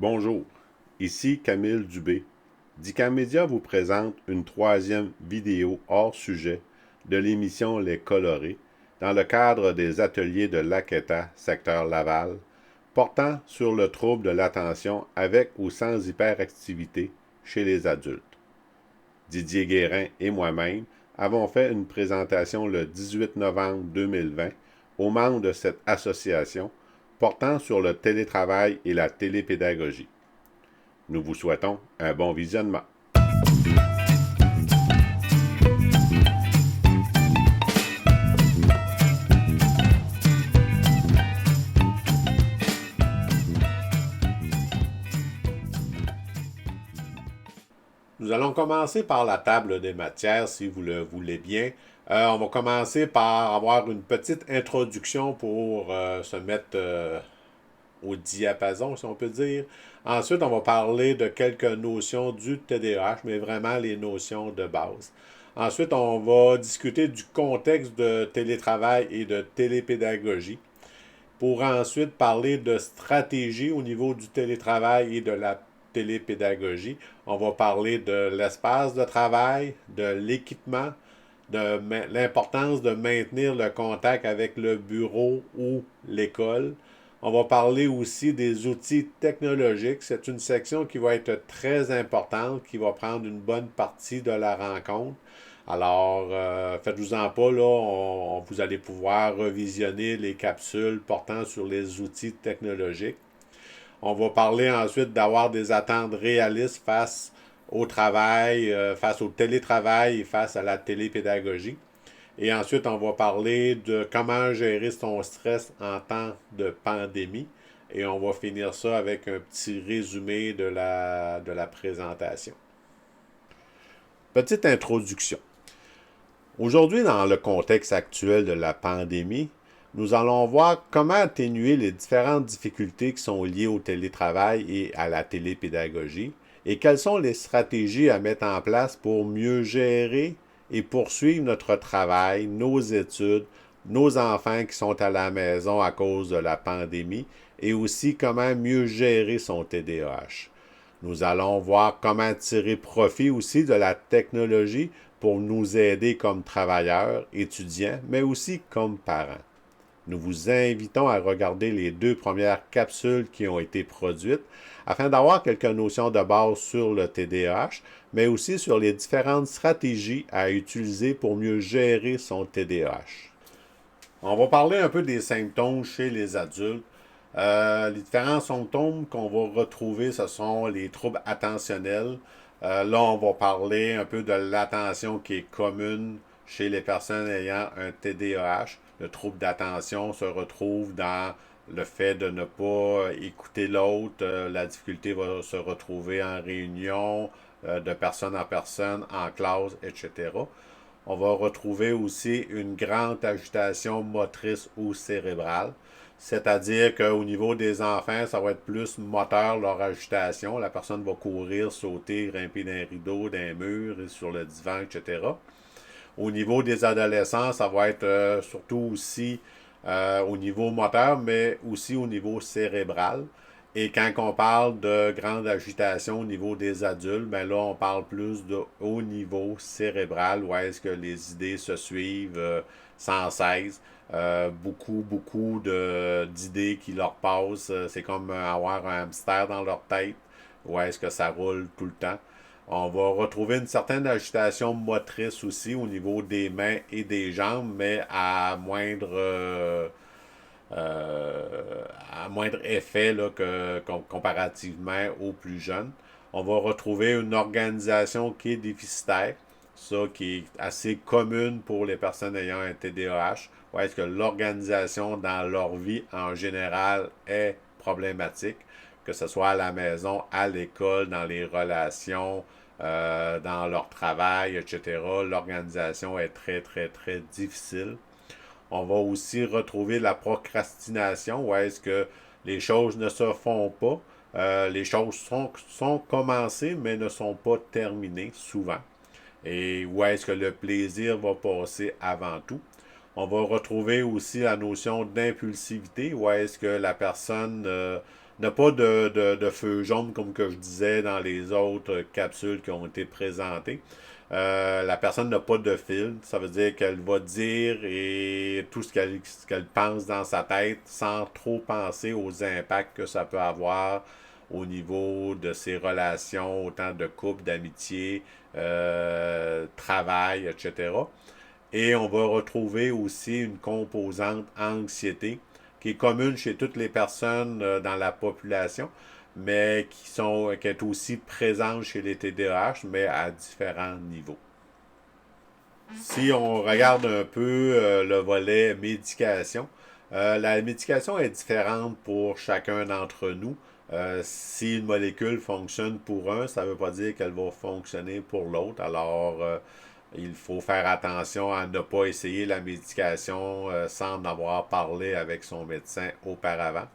Bonjour, ici Camille Dubé. DICAM Média vous présente une troisième vidéo hors sujet de l'émission Les Colorés dans le cadre des ateliers de l'AQETA, secteur Laval, portant sur le trouble de l'attention avec ou sans hyperactivité chez les adultes. Didier Guérin et moi-même avons fait une présentation le 18 novembre 2020 aux membres de cette association portant sur le télétravail et la télépédagogie. Nous vous souhaitons un bon visionnement. Nous allons commencer par la table des matières, si vous le voulez bien. On va commencer par avoir une petite introduction pour se mettre au diapason, si on peut dire. Ensuite, on va parler de quelques notions du TDAH, mais vraiment les notions de base. Ensuite, on va discuter du contexte de télétravail et de télépédagogie pour ensuite parler de stratégie au niveau du télétravail et de la télépédagogie. On va parler de l'espace de travail, de l'équipement, de l'importance de maintenir le contact avec le bureau ou l'école. On va parler aussi des outils technologiques. C'est une section qui va être très importante, qui va prendre une bonne partie de la rencontre. Alors, faites-vous-en pas, là, vous allez pouvoir revisionner les capsules portant sur les outils technologiques. On va parler ensuite d'avoir des attentes réalistes face au travail, face au télétravail et face à la télépédagogie. Et ensuite, on va parler de comment gérer son stress en temps de pandémie. Et on va finir ça avec un petit résumé de la présentation. Petite introduction. Aujourd'hui, dans le contexte actuel de la pandémie, nous allons voir comment atténuer les différentes difficultés qui sont liées au télétravail et à la télépédagogie et quelles sont les stratégies à mettre en place pour mieux gérer et poursuivre notre travail, nos études, nos enfants qui sont à la maison à cause de la pandémie et aussi comment mieux gérer son TDAH. Nous allons voir comment tirer profit aussi de la technologie pour nous aider comme travailleurs, étudiants, mais aussi comme parents. Nous vous invitons à regarder les deux premières capsules qui ont été produites afin d'avoir quelques notions de base sur le TDAH, mais aussi sur les différentes stratégies à utiliser pour mieux gérer son TDAH. On va parler un peu des symptômes chez les adultes. Les différents symptômes qu'on va retrouver, ce sont les troubles attentionnels. Là, on va parler un peu de l'attention qui est commune chez les personnes ayant un TDAH. Le trouble d'attention se retrouve dans le fait de ne pas écouter l'autre. La difficulté va se retrouver en réunion, de personne en personne, en classe, etc. On va retrouver aussi une grande agitation motrice ou cérébrale. C'est-à-dire qu'au niveau des enfants, ça va être plus moteur leur agitation. La personne va courir, sauter, grimper d'un rideau, d'un mur, sur le divan, etc. Au niveau des adolescents, ça va être surtout aussi au niveau moteur, mais aussi au niveau cérébral. Et quand on parle de grande agitation au niveau des adultes, ben là, on parle plus de haut niveau cérébral, où est-ce que les idées se suivent sans cesse. Beaucoup d'idées qui leur passent. C'est comme avoir un hamster dans leur tête, où est-ce que ça roule tout le temps. On va retrouver une certaine agitation motrice aussi au niveau des mains et des jambes, mais à moindre effet là, comparativement aux plus jeunes. On va retrouver une organisation qui est déficitaire, ça qui est assez commune pour les personnes ayant un TDAH, où est-ce que l'organisation dans leur vie en général est problématique, que ce soit à la maison, à l'école, dans les relations, dans leur travail, etc. L'organisation est très, très, très difficile. On va aussi retrouver la procrastination, où est-ce que les choses ne se font pas. Les choses sont commencées, mais ne sont pas terminées souvent. Et où est-ce que le plaisir va passer avant tout. On va retrouver aussi la notion d'impulsivité, où est-ce que la personne n'a pas de feu jaune comme que je disais dans les autres capsules qui ont été présentées. La personne n'a pas de filtre, ça veut dire qu'elle va dire et tout ce qu'elle pense dans sa tête sans trop penser aux impacts que ça peut avoir au niveau de ses relations, autant de couple, d'amitié, travail, etc. Et on va retrouver aussi une composante anxiété qui est commune chez toutes les personnes dans la population, mais qui est aussi présente chez les TDAH, mais à différents niveaux. Si on regarde un peu le volet médication, la médication est différente pour chacun d'entre nous. Si une molécule fonctionne pour un, ça ne veut pas dire qu'elle va fonctionner pour l'autre. Alors, il faut faire attention à ne pas essayer la médication sans en avoir parlé avec son médecin auparavant.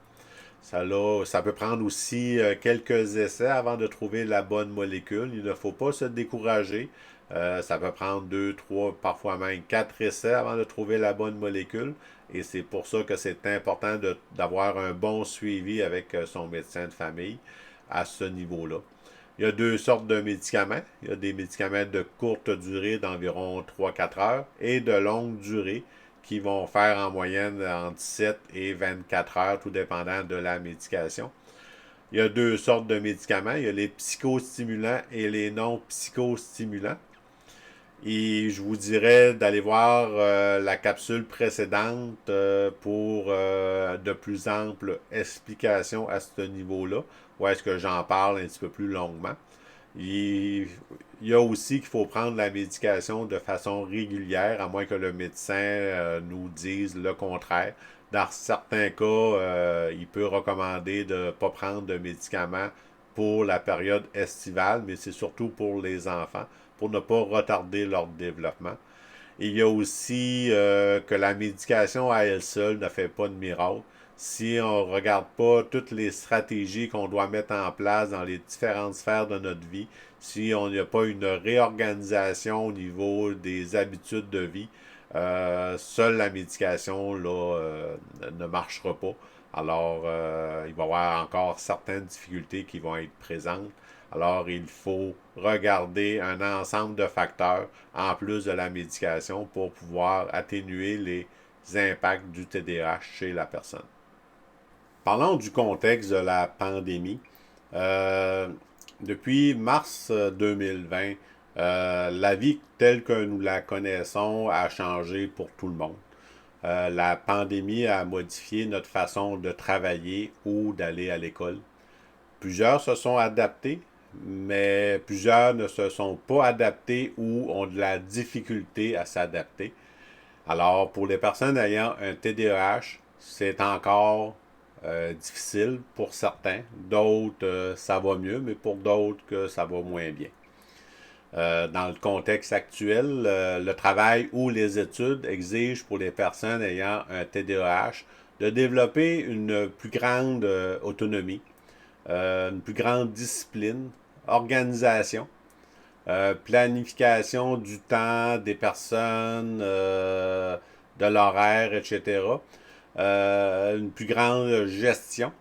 Ça peut prendre aussi quelques essais avant de trouver la bonne molécule. Il ne faut pas se décourager. Ça peut prendre deux, trois, parfois même quatre essais avant de trouver la bonne molécule. Et c'est pour ça que c'est important d'avoir un bon suivi avec son médecin de famille à ce niveau-là. Il y a deux sortes de médicaments. Il y a des médicaments de courte durée d'environ 3-4 heures et de longue durée qui vont faire en moyenne entre 7 et 24 heures, tout dépendant de la médication. Il y a deux sortes de médicaments. Il y a les psychostimulants et les non psychostimulants. Et je vous dirais d'aller voir la capsule précédente pour de plus amples explications à ce niveau-là, où est-ce que j'en parle un petit peu plus longuement. Il y a aussi qu'il faut prendre la médication de façon régulière, à moins que le médecin nous dise le contraire. Dans certains cas, il peut recommander de ne pas prendre de médicaments pour la période estivale, mais c'est surtout pour les enfants, pour ne pas retarder leur développement. Il y a aussi que la médication à elle seule ne fait pas de miracle. Si on ne regarde pas toutes les stratégies qu'on doit mettre en place dans les différentes sphères de notre vie, si on n'y a pas une réorganisation au niveau des habitudes de vie, seule la médication là, ne marchera pas. Alors, il va y avoir encore certaines difficultés qui vont être présentes. Alors, il faut regarder un ensemble de facteurs en plus de la médication pour pouvoir atténuer les impacts du TDAH chez la personne. Parlons du contexte de la pandémie. Euh, Depuis mars 2020, la vie telle que nous la connaissons a changé pour tout le monde. La pandémie a modifié notre façon de travailler ou d'aller à l'école. Plusieurs se sont adaptés, mais plusieurs ne se sont pas adaptés ou ont de la difficulté à s'adapter. Alors, pour les personnes ayant un TDAH, c'est encore difficile pour certains. D'autres, ça va mieux, mais pour d'autres, que ça va moins bien. Dans le contexte actuel, le travail ou les études exigent pour les personnes ayant un TDAH de développer une plus grande autonomie, une plus grande discipline, organisation, planification du temps des personnes, de l'horaire, etc. Une plus grande gestion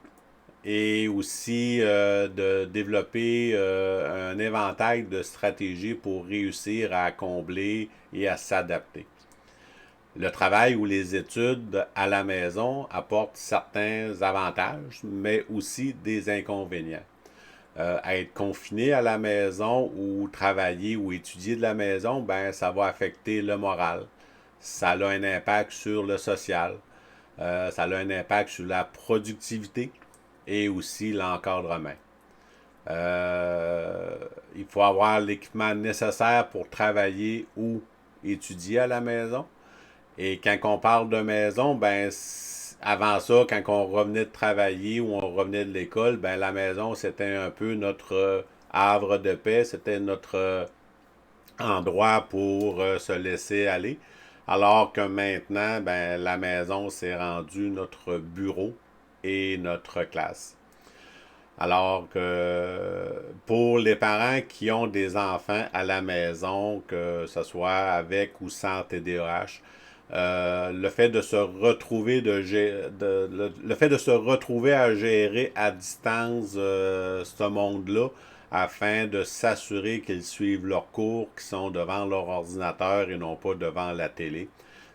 et aussi de développer un éventail de stratégies pour réussir à combler et à s'adapter. Le travail ou les études à la maison apportent certains avantages, mais aussi des inconvénients. Être confiné à la maison ou travailler ou étudier de la maison, ben ça va affecter le moral. Ça a un impact sur le social. Ça a un impact sur la productivité et aussi l'encadrement. Il faut avoir l'équipement nécessaire pour travailler ou étudier à la maison. Et quand on parle de maison, ben avant ça, quand on revenait de travailler ou on revenait de l'école, ben la maison c'était un peu notre havre de paix, c'était notre endroit pour se laisser aller. Alors que maintenant, ben la maison s'est rendue notre bureau et notre classe. Alors que pour les parents qui ont des enfants à la maison, que ce soit avec ou sans TDAH, Le fait de se retrouver le fait de se retrouver à gérer à distance ce monde-là afin de s'assurer qu'ils suivent leurs cours, qu'ils sont devant leur ordinateur et non pas devant la télé.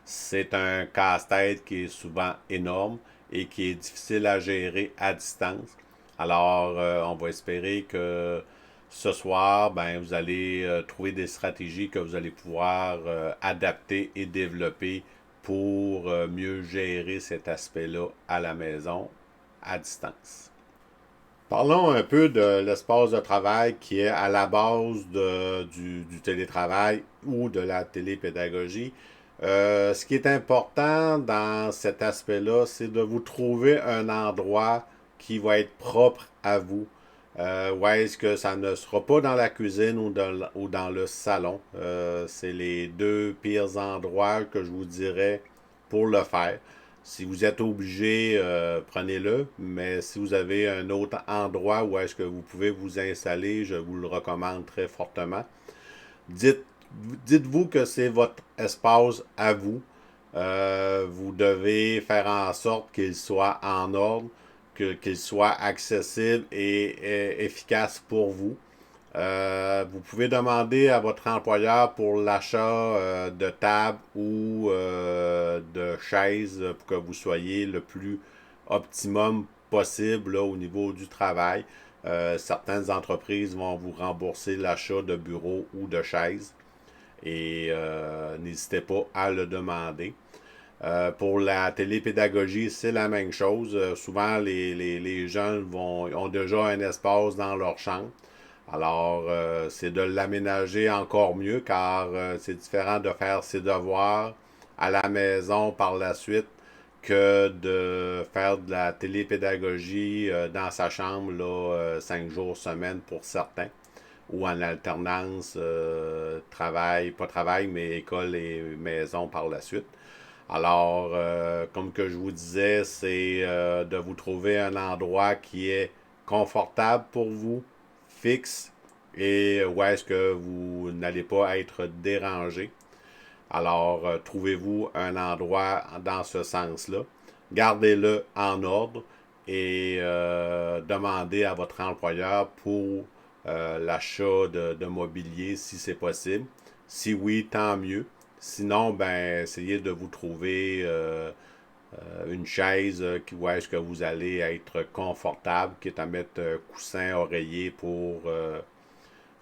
C'est un casse-tête qui est souvent énorme et qui est difficile à gérer à distance. Alors, on va espérer que ce soir, ben, vous allez trouver des stratégies que vous allez pouvoir adapter et développer pour mieux gérer cet aspect-là à la maison, à distance. Parlons un peu de l'espace de travail qui est à la base du télétravail ou de la télépédagogie. Ce qui est important dans cet aspect-là, c'est de vous trouver un endroit qui va être propre à vous. Où est-ce que ça ne sera pas dans la cuisine ou dans le salon. C'est les deux pires endroits que je vous dirais pour le faire. Si vous êtes obligé, prenez-le, mais si vous avez un autre endroit où est-ce que vous pouvez vous installer, je vous le recommande très fortement. Dites, dites-vous que c'est votre espace à vous. Vous devez faire en sorte qu'il soit en ordre, qu'il soit accessible et efficace pour vous. Vous pouvez demander à votre employeur pour l'achat de table ou de chaises pour que vous soyez le plus optimum possible là, au niveau du travail. Certaines entreprises vont vous rembourser l'achat de bureaux ou de chaises et n'hésitez pas à le demander. Pour la télépédagogie, c'est la même chose. Souvent, les jeunes ont déjà un espace dans leur chambre. Alors, c'est de l'aménager encore mieux car c'est différent de faire ses devoirs à la maison par la suite que de faire de la télépédagogie dans sa chambre là, 5 jours semaine pour certains ou en alternance travail, pas travail, mais école et maison par la suite. Alors, comme que je vous disais, c'est de vous trouver un endroit qui est confortable pour vous, fixe, et où est-ce que vous n'allez pas être dérangé. Alors, trouvez-vous un endroit dans ce sens-là. Gardez-le en ordre et demandez à votre employeur pour l'achat de mobilier si c'est possible. Si oui, tant mieux. Sinon, ben, essayez de vous trouver une chaise où est-ce que vous allez être confortable, qui est à mettre coussin, oreiller pour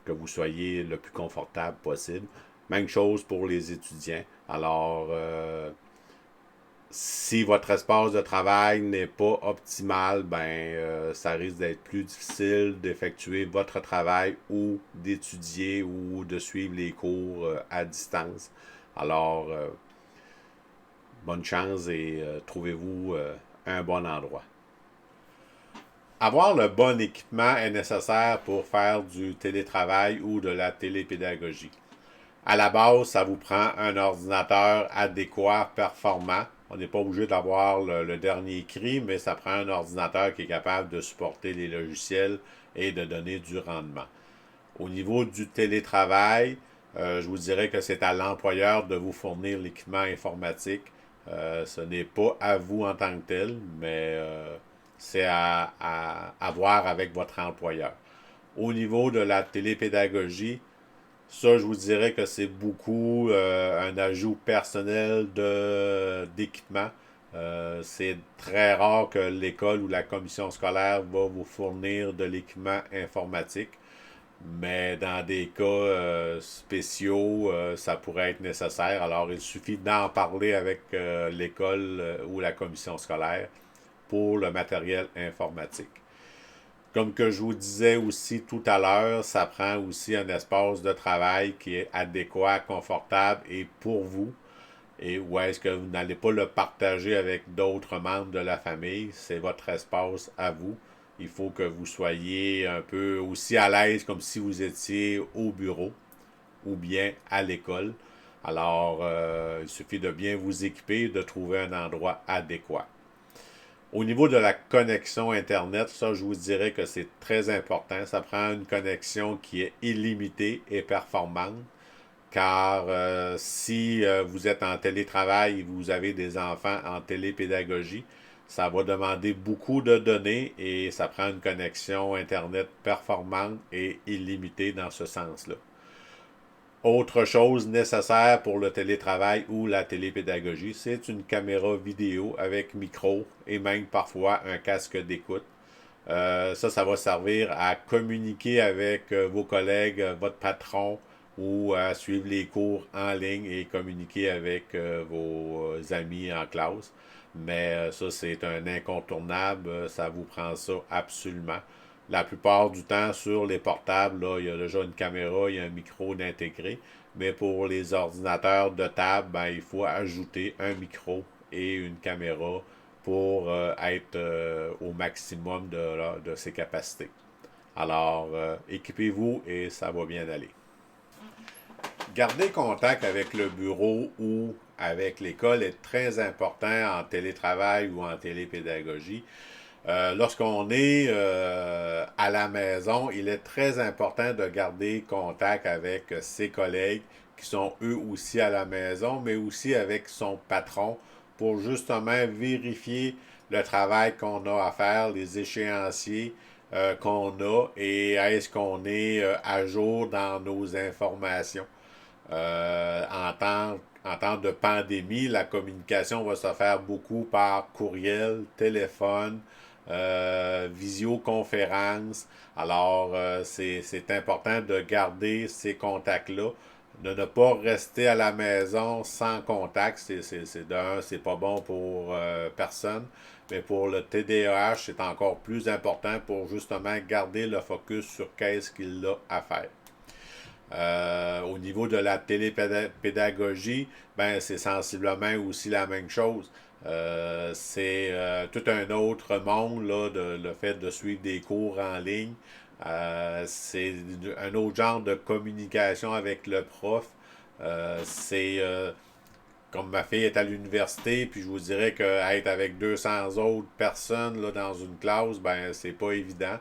que vous soyez le plus confortable possible. Même chose pour les étudiants. Alors, si votre espace de travail n'est pas optimal, ben, ça risque d'être plus difficile d'effectuer votre travail ou d'étudier ou de suivre les cours à distance. Alors, bonne chance et trouvez-vous un bon endroit. Avoir le bon équipement est nécessaire pour faire du télétravail ou de la télépédagogie. À la base, ça vous prend un ordinateur adéquat, performant. On n'est pas obligé d'avoir le dernier cri, mais ça prend un ordinateur qui est capable de supporter les logiciels et de donner du rendement. Au niveau du télétravail, je vous dirais que c'est à l'employeur de vous fournir l'équipement informatique. Ce n'est pas à vous en tant que tel, mais c'est à voir avec votre employeur. Au niveau de la télépédagogie, ça, je vous dirais que c'est beaucoup un ajout personnel d'équipement. C'est très rare que l'école ou la commission scolaire va vous fournir de l'équipement informatique. Mais dans des cas spéciaux, ça pourrait être nécessaire. Alors, il suffit d'en parler avec l'école ou la commission scolaire pour le matériel informatique. Comme que je vous disais aussi tout à l'heure, ça prend aussi un espace de travail qui est adéquat, confortable et pour vous. Et où est-ce que vous n'allez pas le partager avec d'autres membres de la famille? C'est votre espace à vous. Il faut que vous soyez un peu aussi à l'aise comme si vous étiez au bureau ou bien à l'école. Alors, il suffit de bien vous équiper, de trouver un endroit adéquat. Au niveau de la connexion Internet, ça, je vous dirais que c'est très important. Ça prend une connexion qui est illimitée et performante, car si vous êtes en télétravail et vous avez des enfants en télépédagogie, ça va demander beaucoup de données et ça prend une connexion Internet performante et illimitée dans ce sens-là. Autre chose nécessaire pour le télétravail ou la télépédagogie, c'est une caméra vidéo avec micro et même parfois un casque d'écoute. Ça va servir à communiquer avec vos collègues, votre patron ou à suivre les cours en ligne et communiquer avec vos amis en classe. Mais ça, c'est un incontournable. Ça vous prend ça absolument. La plupart du temps, sur les portables, là, il y a déjà une caméra, il y a un micro d'intégrer. Mais pour les ordinateurs de table, ben, il faut ajouter un micro et une caméra pour être au maximum de ses capacités. Alors, équipez-vous et ça va bien aller. Garder contact avec le bureau ou avec l'école est très important en télétravail ou en télépédagogie. Lorsqu'on est à la maison, il est très important de garder contact avec ses collègues qui sont eux aussi à la maison, mais aussi avec son patron pour justement vérifier le travail qu'on a à faire, les échéanciers qu'on a et est-ce qu'on est à jour dans nos informations. En temps de pandémie, la communication va se faire beaucoup par courriel, téléphone, visioconférence. Alors, c'est important de garder ces contacts-là, de ne pas rester à la maison sans contact. C'est pas bon pour personne. Mais pour le TDAH, c'est encore plus important pour justement garder le focus sur qu'est-ce qu'il a à faire. Au niveau de la télépédagogie, ben, c'est sensiblement aussi la même chose. C'est tout un autre monde, là, le fait de suivre des cours en ligne. C'est un autre genre de communication avec le prof. C'est comme ma fille est à l'université, puis je vous dirais qu'être avec 200 autres personnes là, dans une classe, ben c'est pas évident.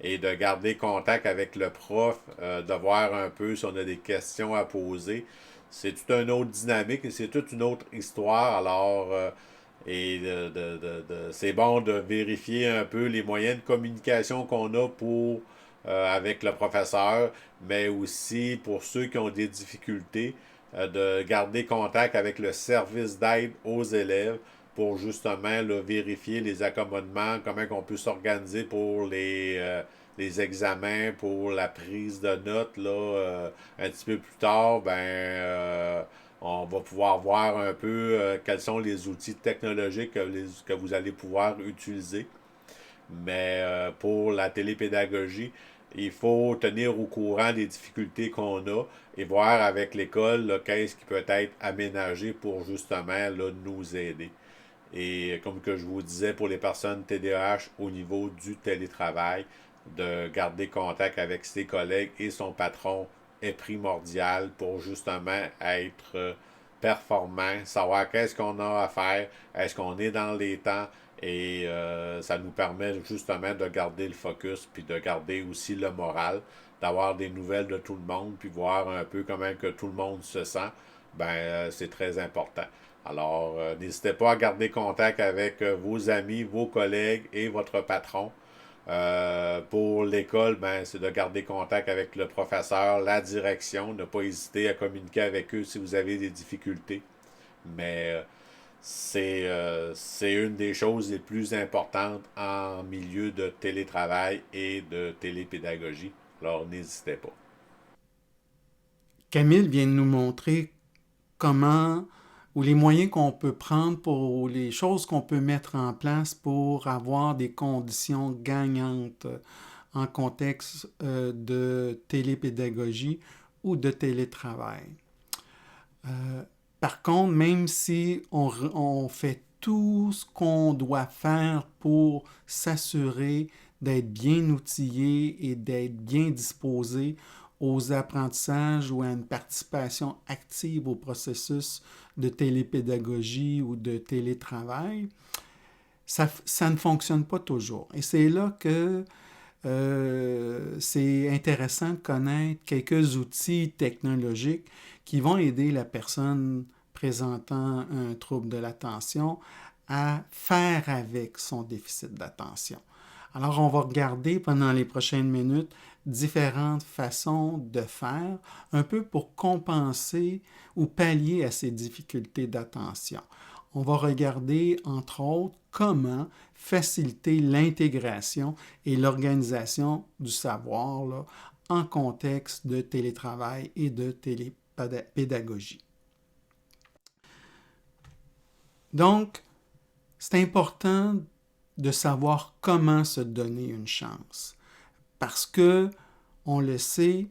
Et de garder contact avec le prof, de voir un peu si on a des questions à poser, c'est toute une autre dynamique et c'est toute une autre histoire. Alors, c'est bon de vérifier un peu les moyens de communication qu'on a pour avec le professeur, mais aussi pour ceux qui ont des difficultés, de garder contact avec le service d'aide aux élèves pour justement là, vérifier les accommodements, comment on peut s'organiser pour les examens, pour la prise de notes. Là, un petit peu plus tard, on va pouvoir voir un peu quels sont les outils technologiques que vous allez pouvoir utiliser. Mais pour la télépédagogie, il faut tenir au courant des difficultés qu'on a et voir avec l'école là, qu'est-ce qui peut être aménagé pour justement là, nous aider. Et comme que je vous disais, pour les personnes TDAH au niveau du télétravail, de garder contact avec ses collègues et son patron est primordial pour justement être performant, savoir qu'est-ce qu'on a à faire, est-ce qu'on est dans les temps et ça nous permet justement de garder le focus puis de garder aussi le moral, d'avoir des nouvelles de tout le monde puis voir un peu comment que tout le monde se sent, c'est très important. Alors, n'hésitez pas à garder contact avec vos amis, vos collègues et votre patron. Pour l'école, c'est de garder contact avec le professeur, la direction, ne pas hésiter à communiquer avec eux si vous avez des difficultés. Mais c'est une des choses les plus importantes en milieu de télétravail et de télépédagogie. Alors, n'hésitez pas. Camille vient de nous montrer comment ou les moyens qu'on peut prendre pour les choses qu'on peut mettre en place pour avoir des conditions gagnantes en contexte de télépédagogie ou de télétravail. Par contre, même si on fait tout ce qu'on doit faire pour s'assurer d'être bien outillé et d'être bien disposé aux apprentissages ou à une participation active au processus de télépédagogie ou de télétravail, ça ne fonctionne pas toujours. Et c'est là que c'est intéressant de connaître quelques outils technologiques qui vont aider la personne présentant un trouble de l'attention à faire avec son déficit d'attention. Alors, on va regarder pendant les prochaines minutes différentes façons de faire, un peu pour compenser ou pallier à ces difficultés d'attention. On va regarder, entre autres, comment faciliter l'intégration et l'organisation du savoir là, en contexte de télétravail et de télépédagogie. Donc, c'est important de savoir comment se donner une chance. Parce que, on le sait,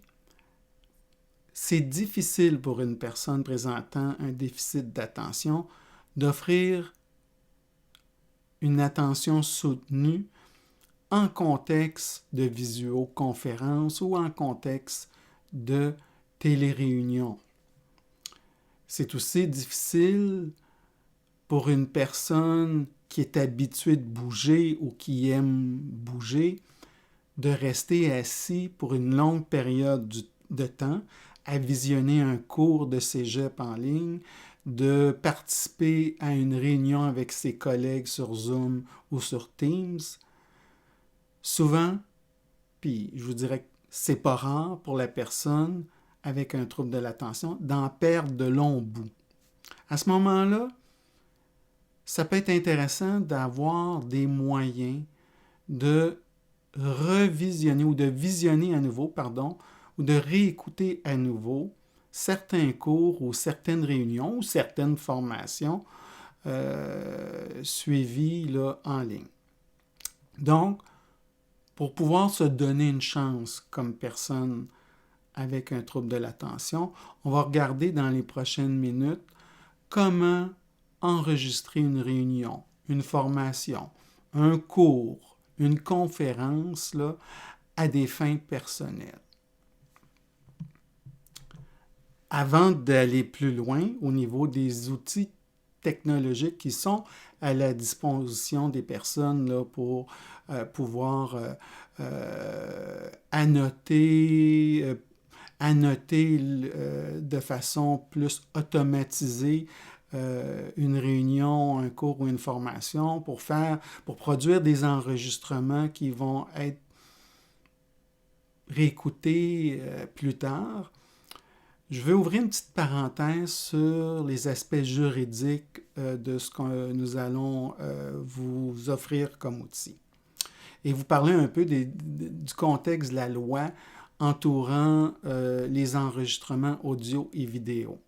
c'est difficile pour une personne présentant un déficit d'attention d'offrir une attention soutenue en contexte de visioconférence ou en contexte de téléréunion. C'est aussi difficile pour une personne qui est habituée de bouger ou qui aime bouger, de rester assis pour une longue période de temps à visionner un cours de cégep en ligne, de participer à une réunion avec ses collègues sur Zoom ou sur Teams. Souvent, puis je vous dirais que c'est pas rare pour la personne avec un trouble de l'attention d'en perdre de longs bouts. À ce moment-là, ça peut être intéressant d'avoir des moyens de revisionner ou de visionner à nouveau, ou de réécouter à nouveau certains cours ou certaines réunions ou certaines formations suivies là, en ligne. Donc, pour pouvoir se donner une chance comme personne avec un trouble de l'attention, on va regarder dans les prochaines minutes comment enregistrer une réunion, une formation, un cours, une conférence là, à des fins personnelles. Avant d'aller plus loin au niveau des outils technologiques qui sont à la disposition des personnes là, pour pouvoir annoter de façon plus automatisée une réunion, un cours ou une formation pour produire des enregistrements qui vont être réécoutés plus tard. Je vais ouvrir une petite parenthèse sur les aspects juridiques de ce que nous allons vous offrir comme outil. Et vous parler un peu du contexte de la loi entourant les enregistrements audio et vidéo.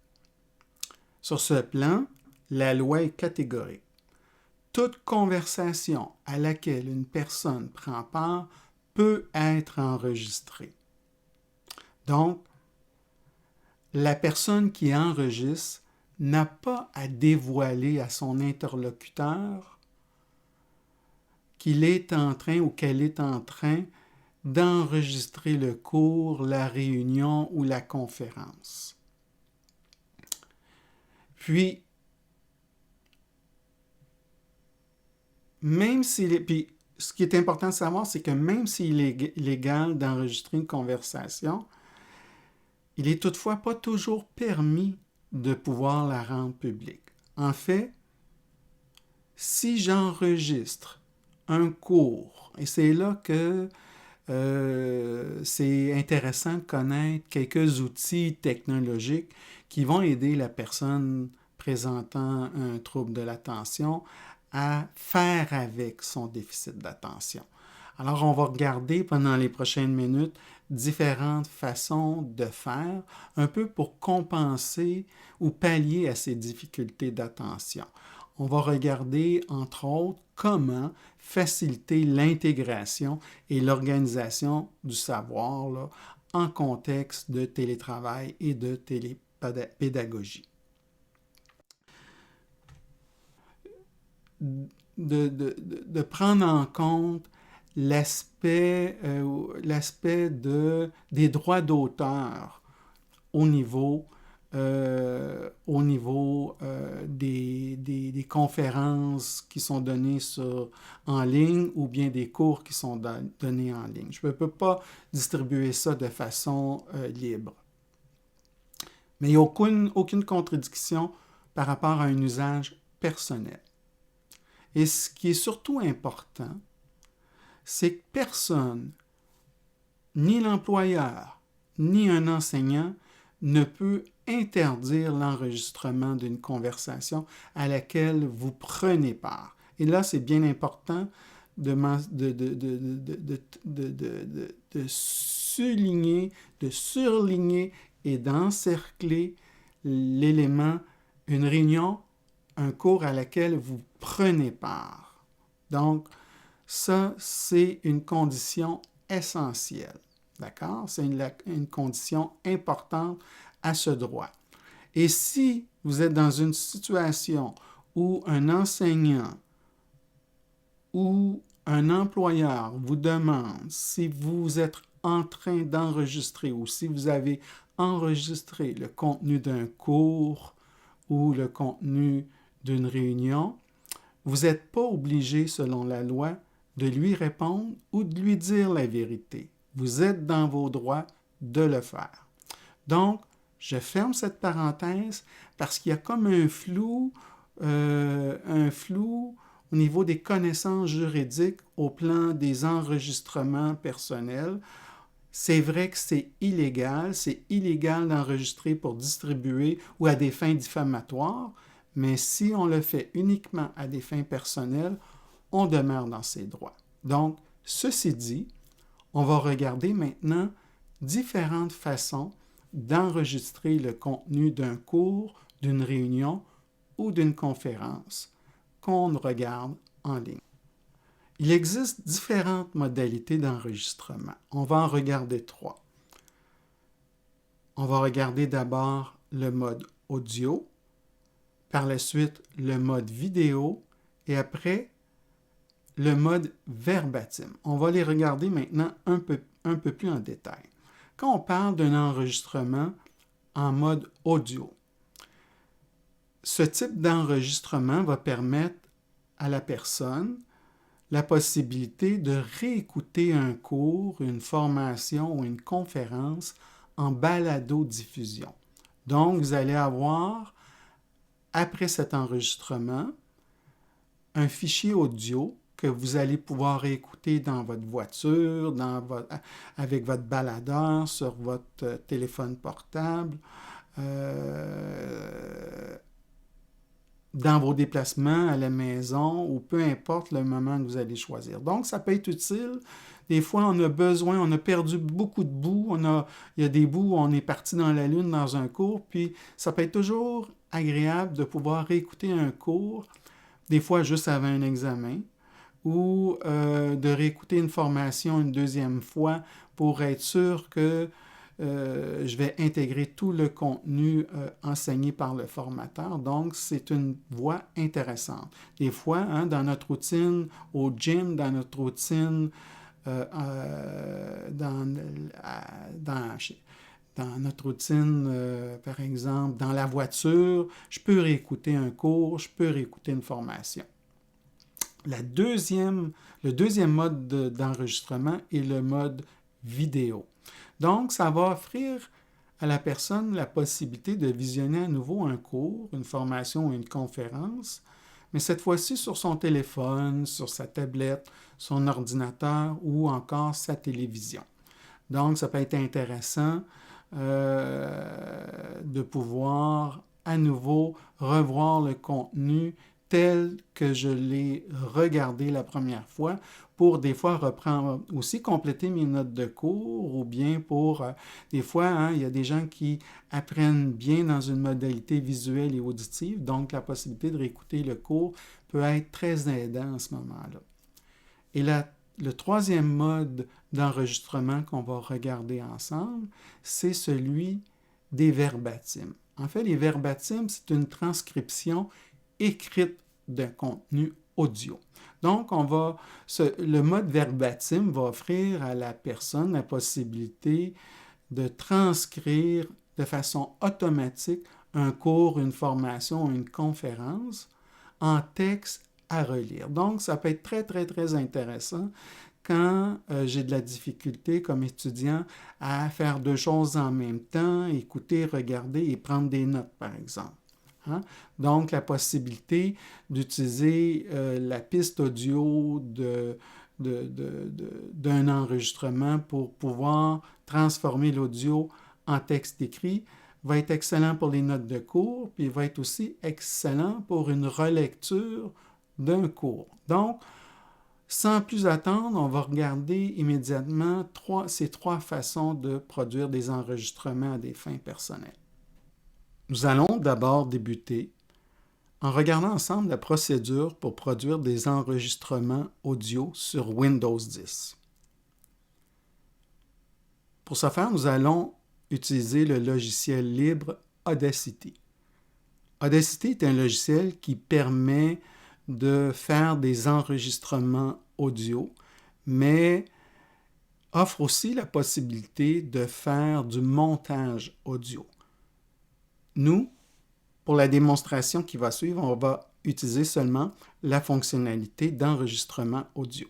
Sur ce plan, la loi est catégorique. Toute conversation à laquelle une personne prend part peut être enregistrée. Donc, la personne qui enregistre n'a pas à dévoiler à son interlocuteur qu'il est en train ou qu'elle est en train d'enregistrer le cours, la réunion ou la conférence. Puis, ce qui est important de savoir, c'est que même s'il est légal d'enregistrer une conversation, il est toutefois pas toujours permis de pouvoir la rendre publique. En fait, si j'enregistre un cours, et c'est là que c'est intéressant de connaître quelques outils technologiques qui vont aider la personne présentant un trouble de l'attention à faire avec son déficit d'attention. Alors, on va regarder pendant les prochaines minutes différentes façons de faire, un peu pour compenser ou pallier à ces difficultés d'attention. On va regarder, entre autres, comment faciliter l'intégration et l'organisation du savoir là, en contexte de télétravail et de télépédagogie. De prendre en compte l'aspect des droits d'auteur au niveau des conférences qui sont données en ligne ou bien des cours qui sont donnés en ligne. Je ne peux pas distribuer ça de façon libre. Mais il n'y a aucune contradiction par rapport à un usage personnel. Et ce qui est surtout important, c'est que personne, ni l'employeur, ni un enseignant, ne peut interdire l'enregistrement d'une conversation à laquelle vous prenez part. Et là, c'est bien important de souligner, de surligner et d'encercler l'élément, une réunion, un cours à laquelle vous prenez part. Donc, ça, c'est une condition essentielle. D'accord? C'est une condition importante à ce droit. Et si vous êtes dans une situation où un enseignant ou un employeur vous demande si vous êtes en train d'enregistrer ou si vous avez enregistré le contenu d'un cours ou le contenu d'une réunion, vous n'êtes pas obligé, selon la loi, de lui répondre ou de lui dire la vérité. Vous êtes dans vos droits de le faire. Donc, je ferme cette parenthèse parce qu'il y a comme un flou au niveau des connaissances juridiques au plan des enregistrements personnels. C'est vrai que c'est illégal d'enregistrer pour distribuer ou à des fins diffamatoires, mais si on le fait uniquement à des fins personnelles, on demeure dans ses droits. Donc, ceci dit, on va regarder maintenant différentes façons d'enregistrer le contenu d'un cours, d'une réunion ou d'une conférence qu'on regarde en ligne. Il existe différentes modalités d'enregistrement. On va en regarder 3. On va regarder d'abord le mode audio, par la suite le mode vidéo et après le mode verbatim. On va les regarder maintenant un peu plus en détail. Quand on parle d'un enregistrement en mode audio, ce type d'enregistrement va permettre à la personne la possibilité de réécouter un cours, une formation ou une conférence en balado-diffusion. Donc, vous allez avoir, après cet enregistrement, un fichier audio que vous allez pouvoir écouter dans votre voiture, avec votre baladeur, sur votre téléphone portable, dans vos déplacements à la maison ou peu importe le moment que vous allez choisir. Donc, ça peut être utile. Des fois, on a perdu beaucoup de bouts. Il y a des bouts où on est parti dans la lune dans un cours, puis ça peut être toujours agréable de pouvoir réécouter un cours, des fois juste avant un examen, ou de réécouter une formation une deuxième fois pour être sûr que je vais intégrer tout le contenu enseigné par le formateur. Donc, c'est une voie intéressante. Des fois, dans notre routine au gym, dans notre routine dans notre routine, par exemple, dans la voiture, je peux réécouter un cours, je peux réécouter une formation. Le deuxième mode d'enregistrement est le mode vidéo. Donc, ça va offrir à la personne la possibilité de visionner à nouveau un cours, une formation ou une conférence, mais cette fois-ci sur son téléphone, sur sa tablette, son ordinateur ou encore sa télévision. Donc, ça peut être intéressant de pouvoir à nouveau revoir le contenu tel que je l'ai regardé la première fois pour des fois reprendre aussi, compléter mes notes de cours ou bien pour, des fois, il y a des gens qui apprennent bien dans une modalité visuelle et auditive, donc la possibilité de réécouter le cours peut être très aidant à ce moment-là. Et le troisième mode d'enregistrement qu'on va regarder ensemble, c'est celui des verbatims. En fait, les verbatims, c'est une transcription écrite d'un contenu audio. Donc, le mode verbatim va offrir à la personne la possibilité de transcrire de façon automatique un cours, une formation ou une conférence en texte à relire. Donc, ça peut être très, très, très intéressant quand j'ai de la difficulté comme étudiant à faire deux choses en même temps, écouter, regarder et prendre des notes, par exemple. Hein? Donc, la possibilité d'utiliser la piste audio d'un enregistrement pour pouvoir transformer l'audio en texte écrit va être excellent pour les notes de cours, puis va être aussi excellent pour une relecture d'un cours. Donc, sans plus attendre, on va regarder immédiatement ces trois façons de produire des enregistrements à des fins personnelles. Nous allons d'abord débuter en regardant ensemble la procédure pour produire des enregistrements audio sur Windows 10. Pour ce faire, nous allons utiliser le logiciel libre Audacity. Audacity est un logiciel qui permet de faire des enregistrements audio, mais offre aussi la possibilité de faire du montage audio. Nous, pour la démonstration qui va suivre, on va utiliser seulement la fonctionnalité d'enregistrement audio.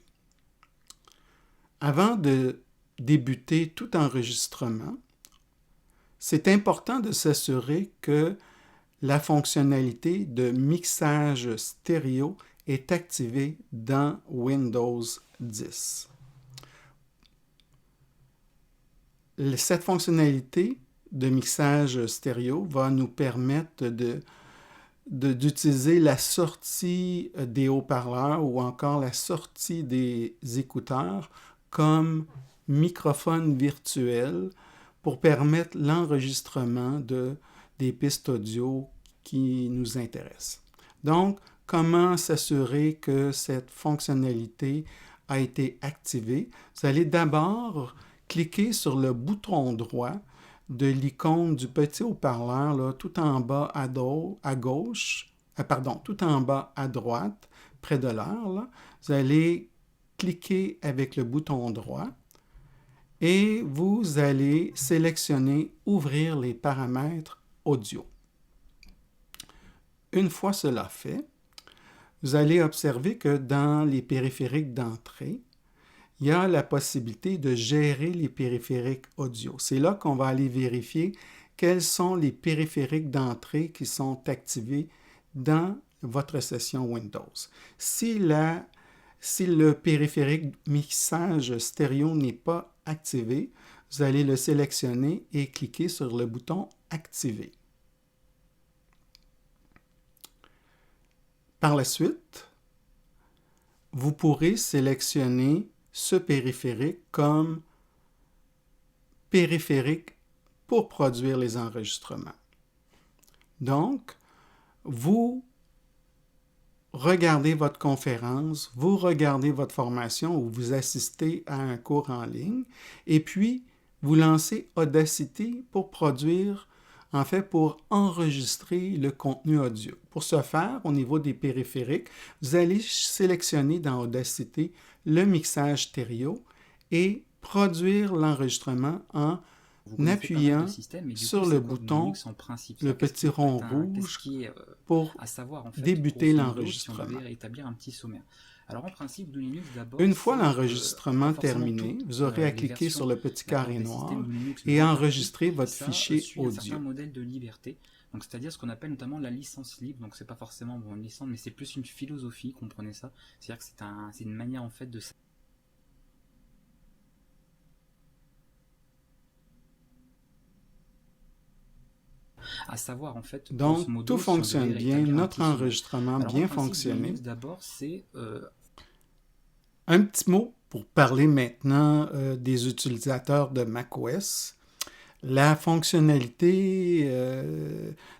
Avant de débuter tout enregistrement, c'est important de s'assurer que la fonctionnalité de mixage stéréo est activée dans Windows 10. Cette fonctionnalité de mixage stéréo va nous permettre d'utiliser la sortie des haut-parleurs ou encore la sortie des écouteurs comme microphone virtuel pour permettre l'enregistrement des pistes audio qui nous intéressent. Donc, comment s'assurer que cette fonctionnalité a été activée? Vous allez d'abord cliquer sur le bouton droit de l'icône du petit haut-parleur là, tout en bas tout en bas à droite, près de l'heure. Vous allez cliquer avec le bouton droit et vous allez sélectionner « Ouvrir les paramètres audio ». Une fois cela fait, vous allez observer que dans les périphériques d'entrée, il y a la possibilité de gérer les périphériques audio. C'est là qu'on va aller vérifier quels sont les périphériques d'entrée qui sont activés dans votre session Windows. Si le périphérique mixage stéréo n'est pas activé, vous allez le sélectionner et cliquer sur le bouton « Activer ». Par la suite, vous pourrez sélectionner ce périphérique comme périphérique pour produire les enregistrements. Donc, vous regardez votre conférence, vous regardez votre formation ou vous assistez à un cours en ligne et puis vous lancez Audacity pour pour enregistrer le contenu audio. Pour ce faire, au niveau des périphériques, vous allez sélectionner dans Audacity le mixage stéréo et produire l'enregistrement en appuyant sur le bouton, le petit rond rouge, pour débuter l'enregistrement. Alors, en principe, une fois l'enregistrement terminé, vous aurez à cliquer sur le petit carré noir et enregistrer votre fichier audio. Donc, c'est-à-dire ce qu'on appelle notamment la licence libre. Donc, c'est pas forcément une licence, mais c'est plus une philosophie, comprenez ça. C'est-à-dire que c'est une manière en fait de à savoir en fait. Donc, tout fonctionne bien, notre enregistrement bien fonctionné. D'abord, c'est un petit mot pour parler maintenant des utilisateurs de macOS. La fonctionnalité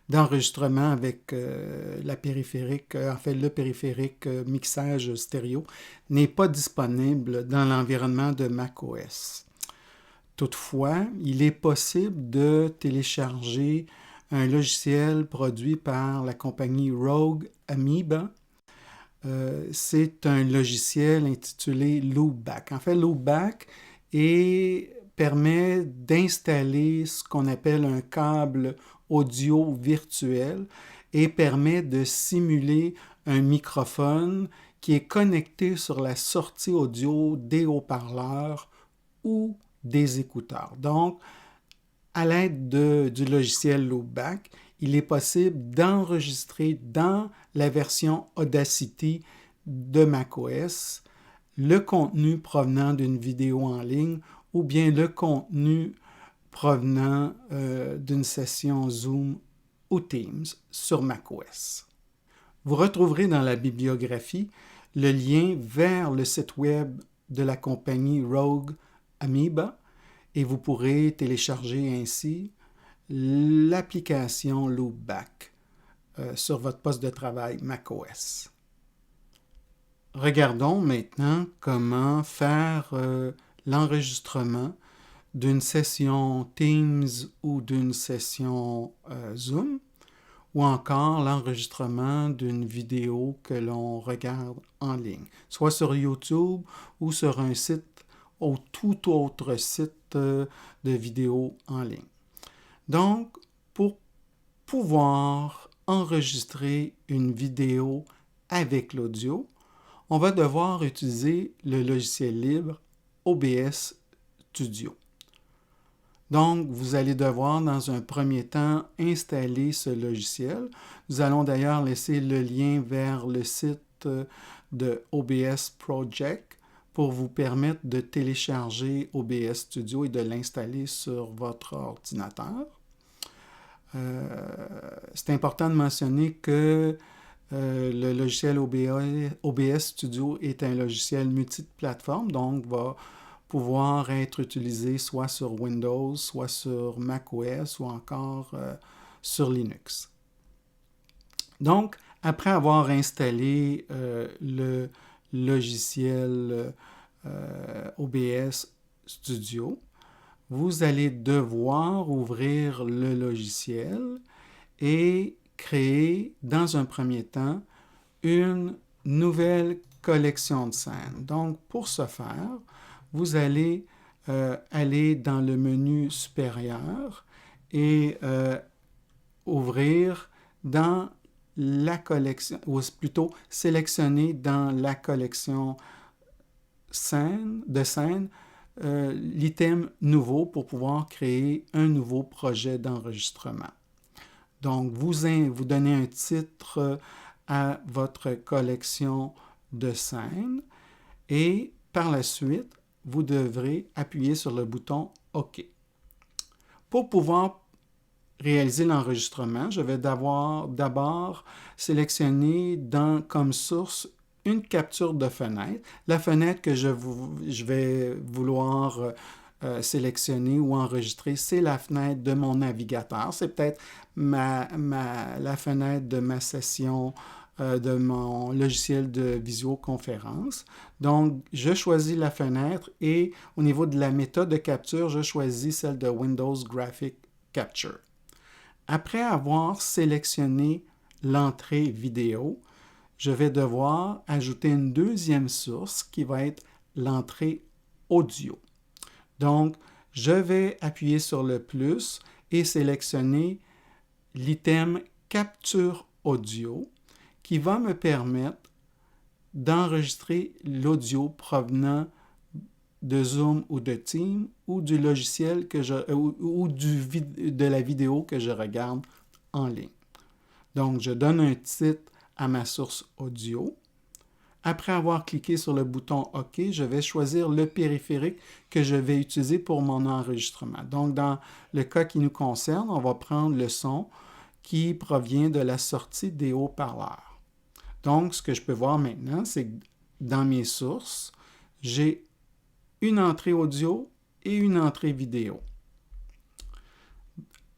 d'enregistrement avec le périphérique mixage stéréo n'est pas disponible dans l'environnement de macOS. Toutefois, il est possible de télécharger un logiciel produit par la compagnie Rogue Amoeba. C'est un logiciel intitulé Loopback. En fait, Loopback permet d'installer ce qu'on appelle un câble audio virtuel et permet de simuler un microphone qui est connecté sur la sortie audio des haut-parleurs ou des écouteurs. Donc, à l'aide du logiciel Loopback, il est possible d'enregistrer dans la version Audacity de macOS le contenu provenant d'une vidéo en ligne ou bien le contenu provenant d'une session Zoom ou Teams sur macOS. Vous retrouverez dans la bibliographie le lien vers le site web de la compagnie Rogue Amoeba et vous pourrez télécharger ainsi l'application Loopback sur votre poste de travail macOS. Regardons maintenant comment faire l'enregistrement d'une session Teams ou d'une session Zoom, ou encore l'enregistrement d'une vidéo que l'on regarde en ligne, soit sur YouTube ou sur un site ou tout autre site de vidéos en ligne. Donc, pour pouvoir enregistrer une vidéo avec l'audio, on va devoir utiliser le logiciel libre OBS Studio. Donc, vous allez devoir, dans un premier temps, installer ce logiciel. Nous allons d'ailleurs laisser le lien vers le site de OBS Project pour vous permettre de télécharger OBS Studio et de l'installer sur votre ordinateur. C'est important de mentionner que le logiciel OBS Studio est un logiciel multiplateforme, donc va pouvoir être utilisé soit sur Windows, soit sur macOS ou encore sur Linux. Donc, après avoir installé le logiciel OBS Studio, vous allez devoir ouvrir le logiciel et créer, dans un premier temps, une nouvelle collection de scènes. Donc, pour ce faire, vous allez aller dans le menu supérieur et ouvrir dans la collection, ou plutôt sélectionner dans la collection de scènes l'item nouveau pour pouvoir créer un nouveau projet d'enregistrement. Donc, vous donnez un titre à votre collection de scènes et par la suite, vous devrez appuyer sur le bouton OK. Pour pouvoir réaliser l'enregistrement, je vais d'abord sélectionner comme source une capture de fenêtre. La fenêtre que je vais vouloir sélectionner ou enregistrer, c'est la fenêtre de mon navigateur. C'est peut-être la fenêtre de ma session de mon logiciel de visioconférence. Donc, je choisis la fenêtre et au niveau de la méthode de capture, je choisis celle de Windows Graphic Capture. Après avoir sélectionné l'entrée vidéo, je vais devoir ajouter une deuxième source qui va être l'entrée audio. Donc, je vais appuyer sur le plus et sélectionner l'item Capture audio qui va me permettre d'enregistrer l'audio provenant de Zoom ou de Teams ou du logiciel de la vidéo que je regarde en ligne. Donc, je donne un titre à ma source audio. Après avoir cliqué sur le bouton OK, je vais choisir le périphérique que je vais utiliser pour mon enregistrement. Donc, dans le cas qui nous concerne, on va prendre le son qui provient de la sortie des haut-parleurs. Donc, ce que je peux voir maintenant, c'est que dans mes sources, j'ai une entrée audio et une entrée vidéo.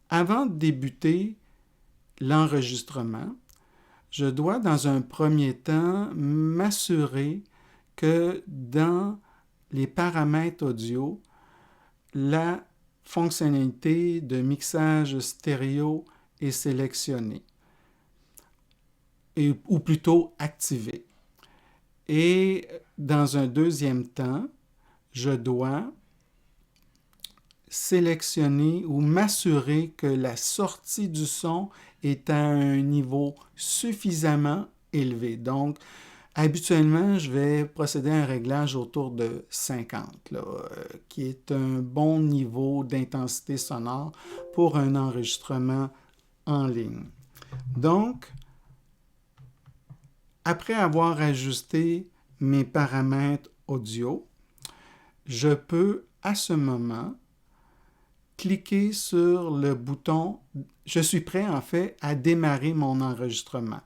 Avant de débuter l'enregistrement, je dois, dans un premier temps, m'assurer que dans les paramètres audio, la fonctionnalité de mixage stéréo est sélectionnée, ou plutôt activée. Et dans un deuxième temps, je dois sélectionner ou m'assurer que la sortie du son est à un niveau suffisamment élevé. Donc, Habituellement, je vais procéder à un réglage autour de 50, là, qui est un bon niveau d'intensité sonore pour un enregistrement en ligne. Donc, après avoir ajusté mes paramètres audio, je peux à ce moment cliquer sur le bouton. Je suis prêt en fait à démarrer mon enregistrement.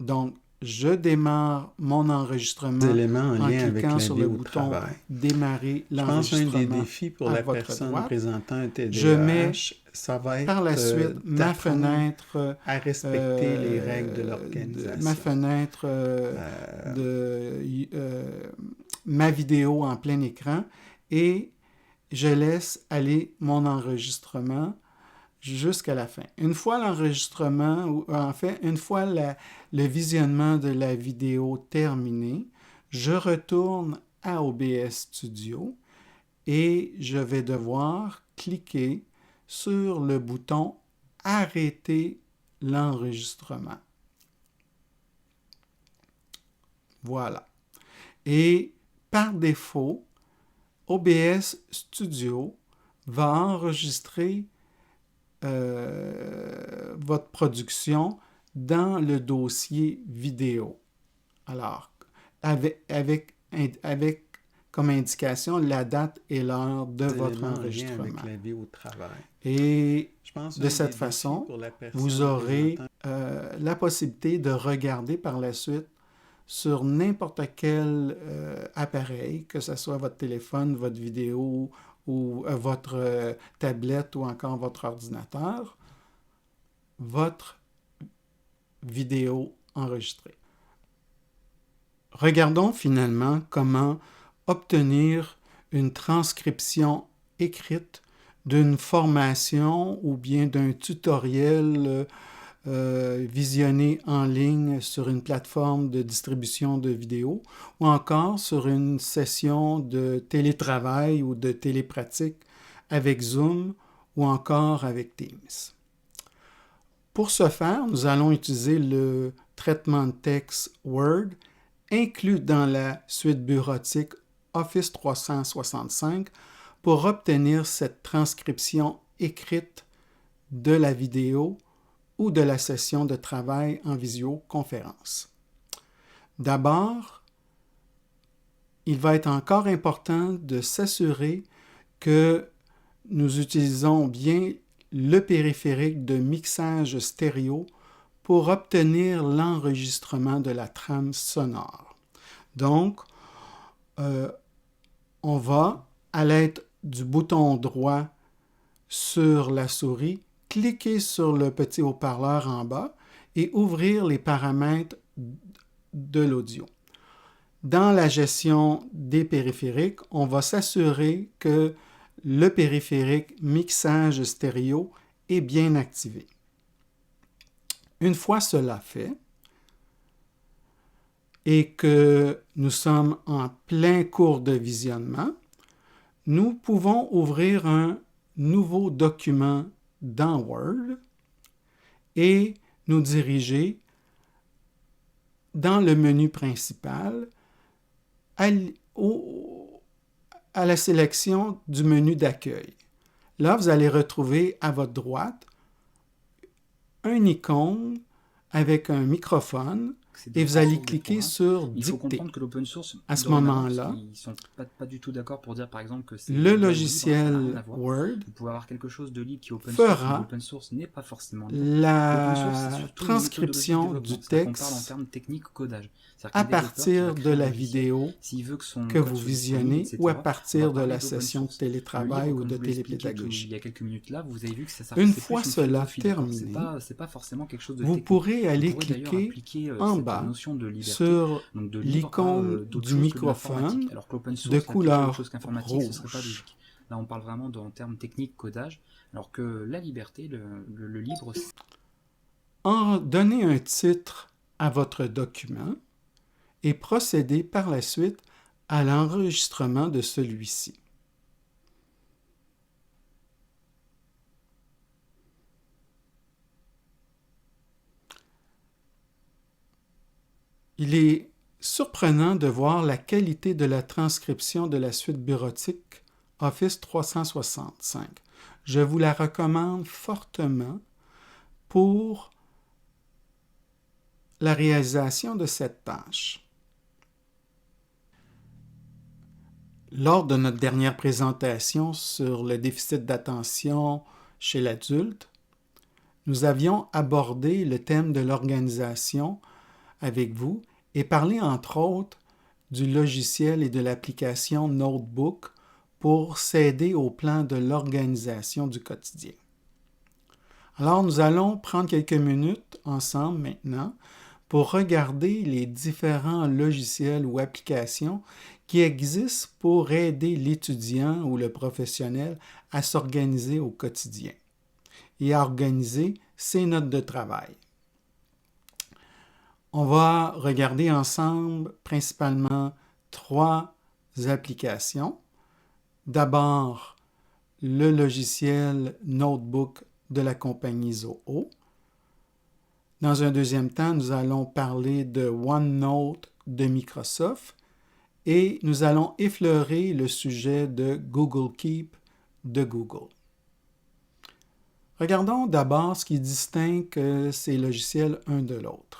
Donc, je démarre mon enregistrement éléments en en lien avec cliquant la sur vie le au bouton travail. démarrer Je pense qu'un des l'enregistrement défis pour à la votre personne droite. présentant un Je mets TDAH, ça va être par la suite ma d'apprendre fenêtre à respecter les règles de l'organisation. Ma vidéo en plein écran et je laisse aller mon enregistrement jusqu'à la fin. Une fois l'enregistrement, ou en fait, une fois le visionnement de la vidéo terminé, je retourne à OBS Studio et je vais devoir cliquer sur le bouton Arrêter l'enregistrement. Voilà. Et par défaut, OBS Studio va enregistrer votre production dans le dossier vidéo. Alors, avec comme indication la date et l'heure de votre enregistrement. Avec la vie au travail. Et je pense de cette façon, vous aurez la possibilité de regarder par la suite sur n'importe quel appareil, que ce soit votre téléphone, votre vidéo ou votre tablette ou encore votre ordinateur, votre vidéo enregistrée. Regardons finalement comment obtenir une transcription écrite d'une formation ou bien d'un tutoriel visionné en ligne sur une plateforme de distribution de vidéos ou encore sur une session de télétravail ou de télépratique avec Zoom ou encore avec Teams. Pour ce faire, nous allons utiliser le traitement de texte Word inclus dans la suite bureautique Office 365 pour obtenir cette transcription écrite de la vidéo ou de la session de travail en visioconférence. D'abord, il va être encore important de s'assurer que nous utilisons bien le périphérique de mixage stéréo pour obtenir l'enregistrement de la trame sonore. Donc, on va, à l'aide du bouton droit sur la souris, cliquer sur le petit haut-parleur en bas et ouvrir les paramètres de l'audio. Dans la gestion des périphériques, on va s'assurer que le périphérique mixage stéréo est bien activé. Une fois cela fait, et que nous sommes en plein cours de visionnement, nous pouvons ouvrir un nouveau document dans Word et nous diriger dans le menu principal à la sélection du menu d'accueil. Là, vous allez retrouver à votre droite un icône avec un microphone et vous allez cliquer sur Dicter. Il faut comprendre que l'open source, à ce moment-là, ils sont pas du tout d'accord pour dire par exemple que c'est le logiciel Word vous pouvez avoir quelque chose de libre qui est open fera source, mais l'open source n'est pas forcément libre. la transcription du texte on parle en termes techniques codage. à partir de la vidéo s'il veut que vous visionnez ou à partir de la session de télétravail ou de télépédagogie. Il y a quelques minutes là, vous avez vu que ça Une fois cela terminé, c'est pas forcément quelque chose de vous technique. pourrez aller cliquer en bas sur l'icône du microphone de couleur rouge. Là, on parle vraiment en termes techniques codage, alors que la liberté, le libre... Donnez un titre à votre document et procédez par la suite à l'enregistrement de celui-ci. Il est surprenant de voir la qualité de la transcription de la suite bureautique Office 365. Je vous la recommande fortement pour la réalisation de cette tâche. Lors de notre dernière présentation sur le déficit d'attention chez l'adulte, nous avions abordé le thème de l'organisation avec vous et parlé entre autres du logiciel et de l'application Notebook pour s'aider au plan de l'organisation du quotidien. Alors, nous allons prendre quelques minutes ensemble maintenant pour regarder les différents logiciels ou applications qui existent pour aider l'étudiant ou le professionnel à s'organiser au quotidien et à organiser ses notes de travail. On va regarder ensemble principalement 3 applications. D'abord, le logiciel Notebook de la compagnie Zoho. Dans un deuxième temps, nous allons parler de OneNote de Microsoft et nous allons effleurer le sujet de Google Keep de Google. Regardons d'abord ce qui distingue ces logiciels un de l'autre.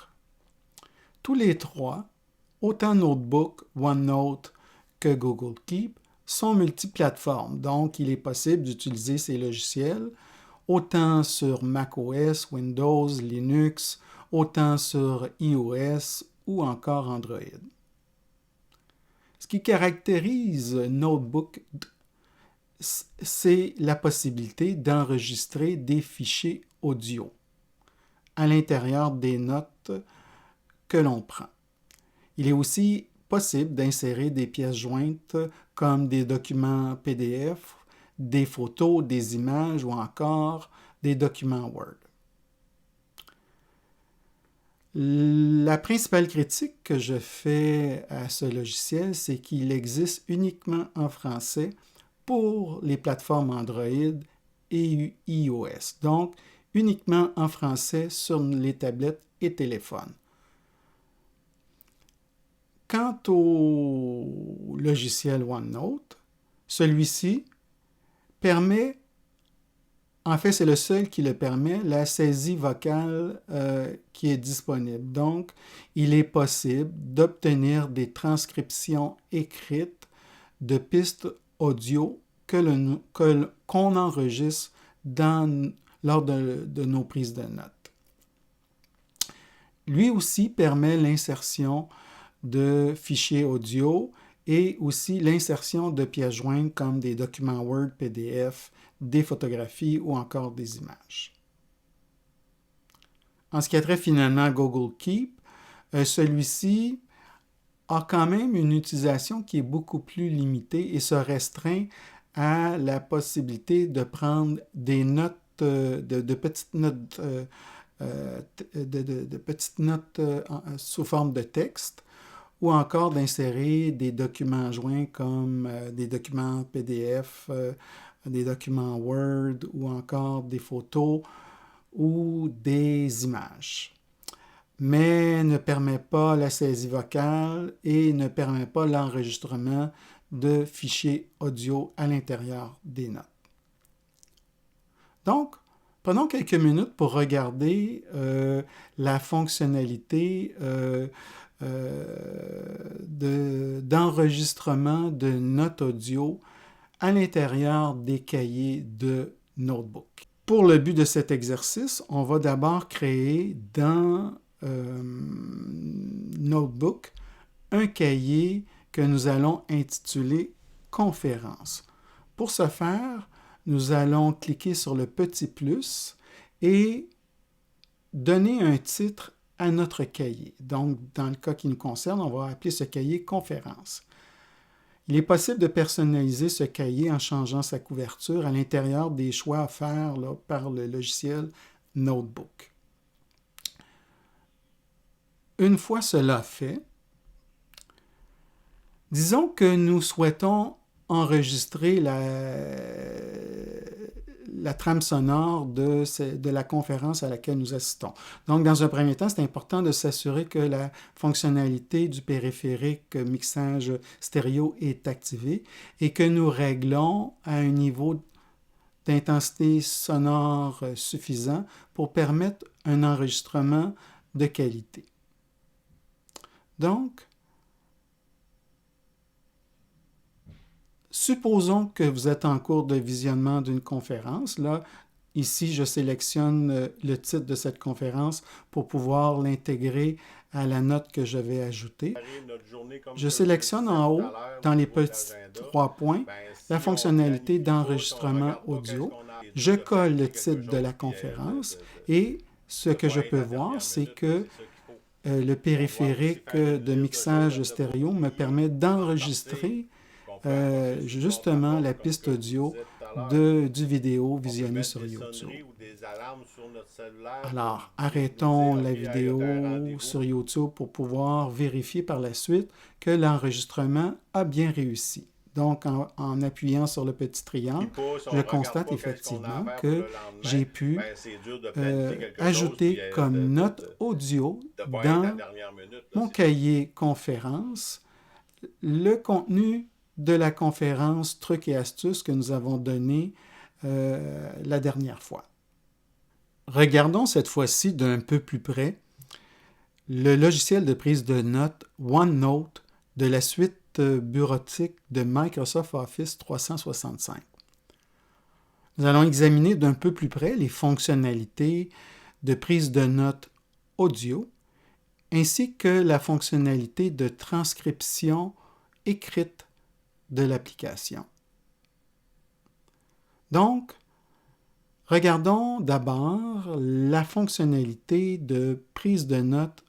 Tous les 3, autant Notebook, OneNote que Google Keep, sont multiplateformes, donc il est possible d'utiliser ces logiciels autant sur macOS, Windows, Linux, autant sur iOS ou encore Android. Ce qui caractérise Notebook, c'est la possibilité d'enregistrer des fichiers audio à l'intérieur des notes que l'on prend. Il est aussi possible d'insérer des pièces jointes comme des documents PDF, des photos, des images ou encore des documents Word. La principale critique que je fais à ce logiciel, c'est qu'il existe uniquement en français pour les plateformes Android et iOS, donc uniquement en français sur les tablettes et téléphones. Quant au logiciel OneNote, celui-ci permet, en fait c'est le seul qui le permet, la saisie vocale qui est disponible. Donc, il est possible d'obtenir des transcriptions écrites de pistes audio qu'on enregistre lors de nos prises de notes. Lui aussi permet l'insertion de fichiers audio et aussi l'insertion de pièces jointes comme des documents Word, PDF, des photographies ou encore des images. En ce qui a trait finalement à Google Keep, celui-ci a quand même une utilisation qui est beaucoup plus limitée et se restreint à la possibilité de prendre des notes, de petites notes, de petites notes sous forme de texte, ou encore d'insérer des documents joints comme des documents PDF, des documents Word ou encore des photos ou des images. Mais ne permet pas la saisie vocale et ne permet pas l'enregistrement de fichiers audio à l'intérieur des notes. Donc, prenons quelques minutes pour regarder la fonctionnalité d'enregistrement de notes audio à l'intérieur des cahiers de Notebook. Pour le but de cet exercice, on va d'abord créer dans Notebook un cahier que nous allons intituler « Conférence ». Pour ce faire, nous allons cliquer sur le petit plus et donner un titre à notre cahier. Donc, dans le cas qui nous concerne, on va appeler ce cahier « Conférence ». Il est possible de personnaliser ce cahier en changeant sa couverture à l'intérieur des choix à faire par le logiciel Notebook. Une fois cela fait, disons que nous souhaitons enregistrer la trame sonore de la conférence à laquelle nous assistons. Donc, dans un premier temps, c'est important de s'assurer que la fonctionnalité du périphérique mixage stéréo est activée et que nous réglons à un niveau d'intensité sonore suffisant pour permettre un enregistrement de qualité. Donc, supposons que vous êtes en cours de visionnement d'une conférence. Là, ici, je sélectionne le titre de cette conférence pour pouvoir l'intégrer à la note que je vais ajouter. Je sélectionne en haut, dans les petits 3 points, la fonctionnalité d'enregistrement audio. Je colle le titre de la conférence et ce que je peux voir, c'est que le périphérique de mixage stéréo me permet d'enregistrer justement la piste audio du vidéo visionné sur YouTube. Alors, arrêtons la vidéo sur YouTube pour pouvoir vérifier par la suite que l'enregistrement a bien réussi. Donc, en appuyant sur le petit triangle, je constate effectivement que j'ai pu ajouter comme note audio dans mon cahier conférence le contenu de la conférence trucs et astuces que nous avons donné la dernière fois. Regardons cette fois-ci d'un peu plus près le logiciel de prise de notes OneNote de la suite bureautique de Microsoft Office 365. Nous allons examiner d'un peu plus près les fonctionnalités de prise de notes audio ainsi que la fonctionnalité de transcription écrite de l'application. Donc, regardons d'abord la fonctionnalité de prise de notes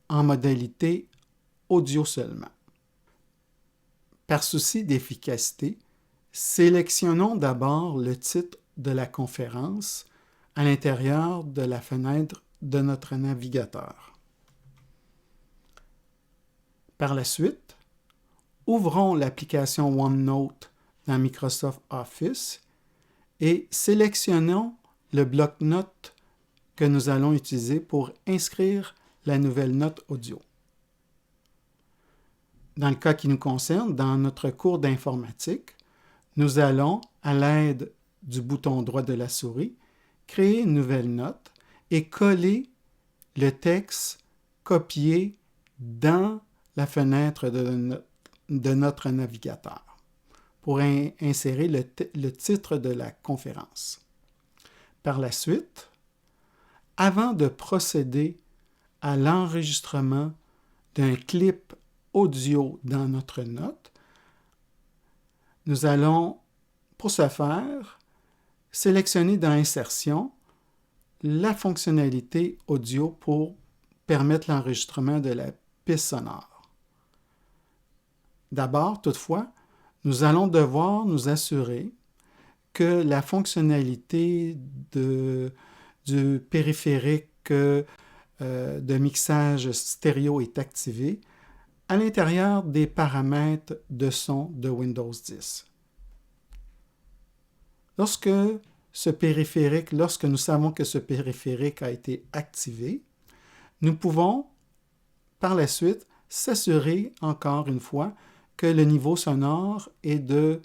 en modalité audio seulement. Par souci d'efficacité, sélectionnons d'abord le titre de la conférence à l'intérieur de la fenêtre de notre navigateur. Par la suite, ouvrons l'application OneNote dans Microsoft Office et sélectionnons le bloc-notes que nous allons utiliser pour inscrire la nouvelle note audio. Dans le cas qui nous concerne, dans notre cours d'informatique, nous allons, à l'aide du bouton droit de la souris, créer une nouvelle note et coller le texte copié dans la fenêtre de notre navigateur pour insérer le titre de la conférence. Par la suite, avant de procéder à l'enregistrement d'un clip audio dans notre note, nous allons, pour ce faire, sélectionner dans Insertion la fonctionnalité audio pour permettre l'enregistrement de la piste sonore. D'abord, toutefois, nous allons devoir nous assurer que la fonctionnalité du périphérique de mixage stéréo est activée à l'intérieur des paramètres de son de Windows 10. Lorsque nous savons que ce périphérique a été activé, nous pouvons, par la suite, s'assurer encore une fois que le niveau sonore est de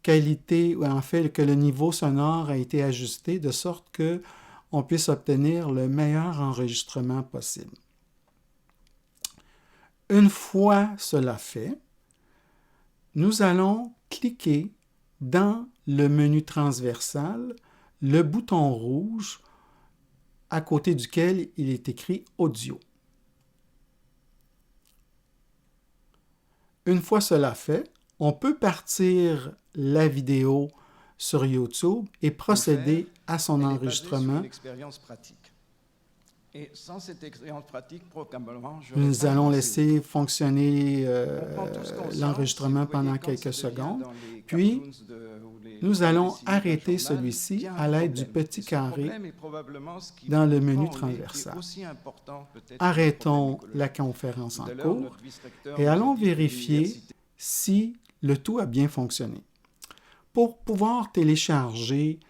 qualité, ou en fait que le niveau sonore a été ajusté de sorte qu'on puisse obtenir le meilleur enregistrement possible. Une fois cela fait, nous allons cliquer dans le menu transversal le bouton rouge à côté duquel il est écrit « Audio ». Une fois cela fait, on peut partir la vidéo sur YouTube et procéder à son enregistrement. Et sans cette expérience pratique, probablement, nous allons laisser fonctionner l'enregistrement pendant quelques secondes, puis nous allons arrêter celui-ci à l'aide du petit carré dans le menu transversal. Arrêtons la conférence en cours et allons vérifier si le tout a bien fonctionné. Pour pouvoir télécharger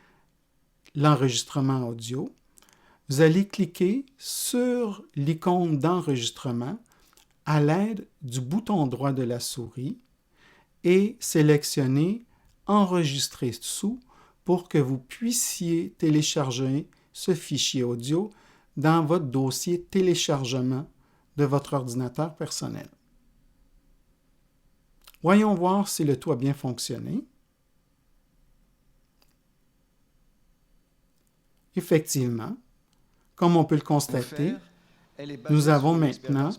l'enregistrement audio, vous allez cliquer sur l'icône d'enregistrement à l'aide du bouton droit de la souris et sélectionner Enregistrer sous pour que vous puissiez télécharger ce fichier audio dans votre dossier téléchargement de votre ordinateur personnel. Voyons voir si le tout a bien fonctionné. Effectivement, comme on peut le constater, nous avons maintenant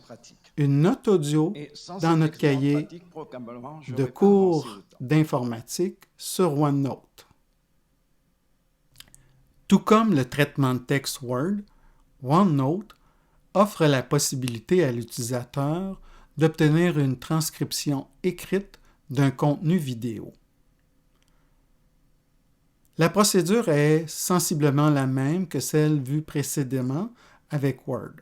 une note audio dans notre cahier de cours d'informatique sur OneNote. Tout comme le traitement de texte Word, OneNote offre la possibilité à l'utilisateur d'obtenir une transcription écrite d'un contenu vidéo. La procédure est sensiblement la même que celle vue précédemment avec Word.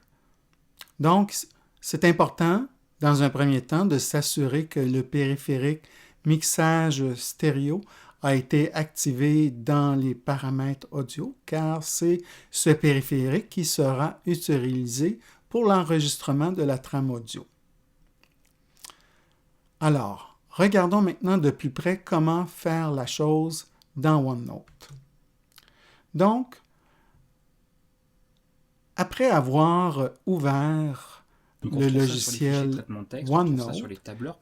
Donc, c'est important, dans un premier temps, de s'assurer que le périphérique mixage stéréo a été activé dans les paramètres audio, car c'est ce périphérique qui sera utilisé pour l'enregistrement de la trame audio. Alors, regardons maintenant de plus près comment faire la chose dans OneNote. Donc, après avoir ouvert le logiciel OneNote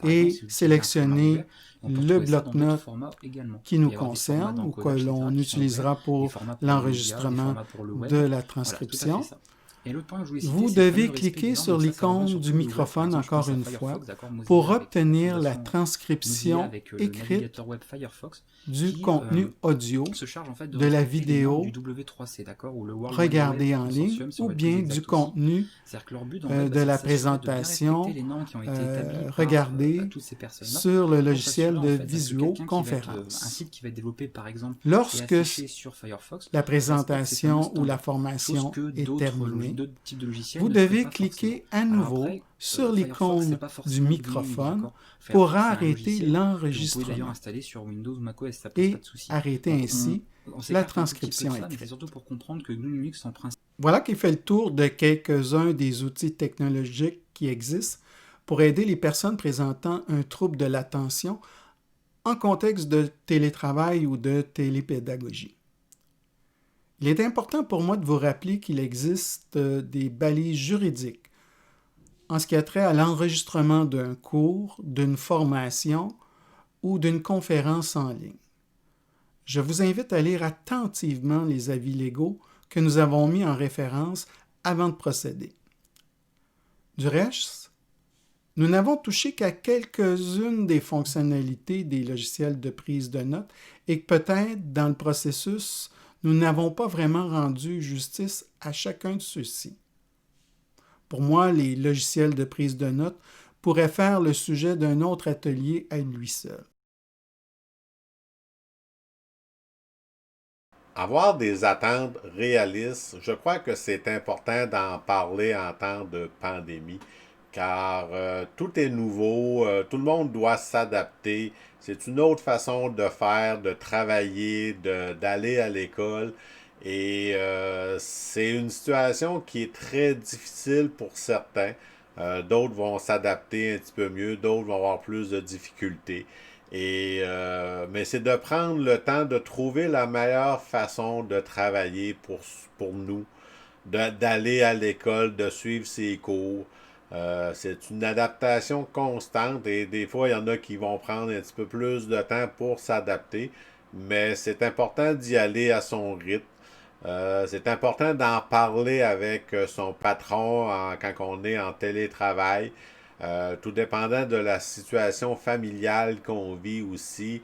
et sélectionné le bloc-notes qui nous concerne ou que l'on utilisera pour l'enregistrement de la transcription, vous devez cliquer sur l'icône du microphone encore une fois pour obtenir la transcription écrite du contenu audio de la vidéo regardée en ligne ou bien du contenu de la présentation regardée sur le logiciel de visioconférence. Lorsque la présentation ou la formation est terminée, vous devez cliquer à nouveau sur l'icône du microphone pour arrêter l'enregistrement et arrêter ainsi la transcription écrite. Voilà qui fait le tour de quelques-uns des outils technologiques qui existent pour aider les personnes présentant un trouble de l'attention en contexte de télétravail ou de télépédagogie. Il est important pour moi de vous rappeler qu'il existe des balises juridiques en ce qui a trait à l'enregistrement d'un cours, d'une formation ou d'une conférence en ligne. Je vous invite à lire attentivement les avis légaux que nous avons mis en référence avant de procéder. Du reste, nous n'avons touché qu'à quelques-unes des fonctionnalités des logiciels de prise de notes et que peut-être dans le processus, nous n'avons pas vraiment rendu justice à chacun de ceux-ci. Pour moi, les logiciels de prise de notes pourraient faire le sujet d'un autre atelier à lui seul. Avoir des attentes réalistes, je crois que c'est important d'en parler en temps de pandémie, car tout est nouveau, tout le monde doit s'adapter. C'est une autre façon de faire, de travailler, d'aller à l'école. Et c'est une situation qui est très difficile pour certains. D'autres vont s'adapter un petit peu mieux, d'autres vont avoir plus de difficultés. Mais c'est de prendre le temps de trouver la meilleure façon de travailler pour nous, d'aller à l'école, de suivre ses cours. C'est une adaptation constante et des fois, il y en a qui vont prendre un petit peu plus de temps pour s'adapter, mais c'est important d'y aller à son rythme. C'est important d'en parler avec son patron quand on est en télétravail. Tout dépendant de la situation familiale qu'on vit aussi.